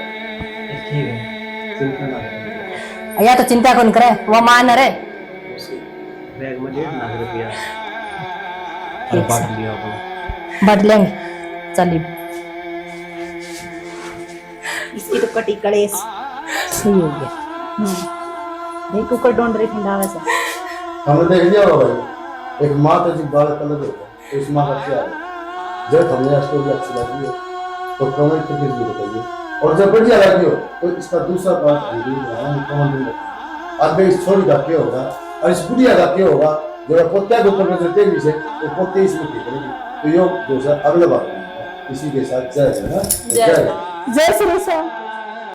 Speaker 12: ठीक है चिंता ना कर।
Speaker 1: या तो चिंता कौन करे, वो मान रे
Speaker 12: बैग में 1.5 लाख रुपया
Speaker 1: ठीक
Speaker 12: बांट
Speaker 1: से।
Speaker 12: लिया अपन।
Speaker 1: बढ़ लेंगे चलिए।
Speaker 10: इसकी तो कटी कलेश
Speaker 1: सही हो गया।
Speaker 10: नहीं कुकर ढूंढ रही ठंडा वैसे।
Speaker 9: हमने देख लिया होगा भाई, एक माँ तो जब बालक अलग होता है तो इस माँ का क्या है। जब हमें स्टोरी अच्छी लगी हो तो कमेंट करके जरूर बताइए, और जब बढ़िया लगी हो तो इसका दूसरा पार्ट हम जरूर बनाएंगे कमेंट में। अब इस छोरी का क्या होगा और इस बुढ़िया का क्या होगा, जो पोत्या के ऊपर नजर देगी से तो पोते इसमें ठीक करेगी। तो यो जो अगले बार इसी के साथ जय है ना, जय
Speaker 1: जय श्री राम।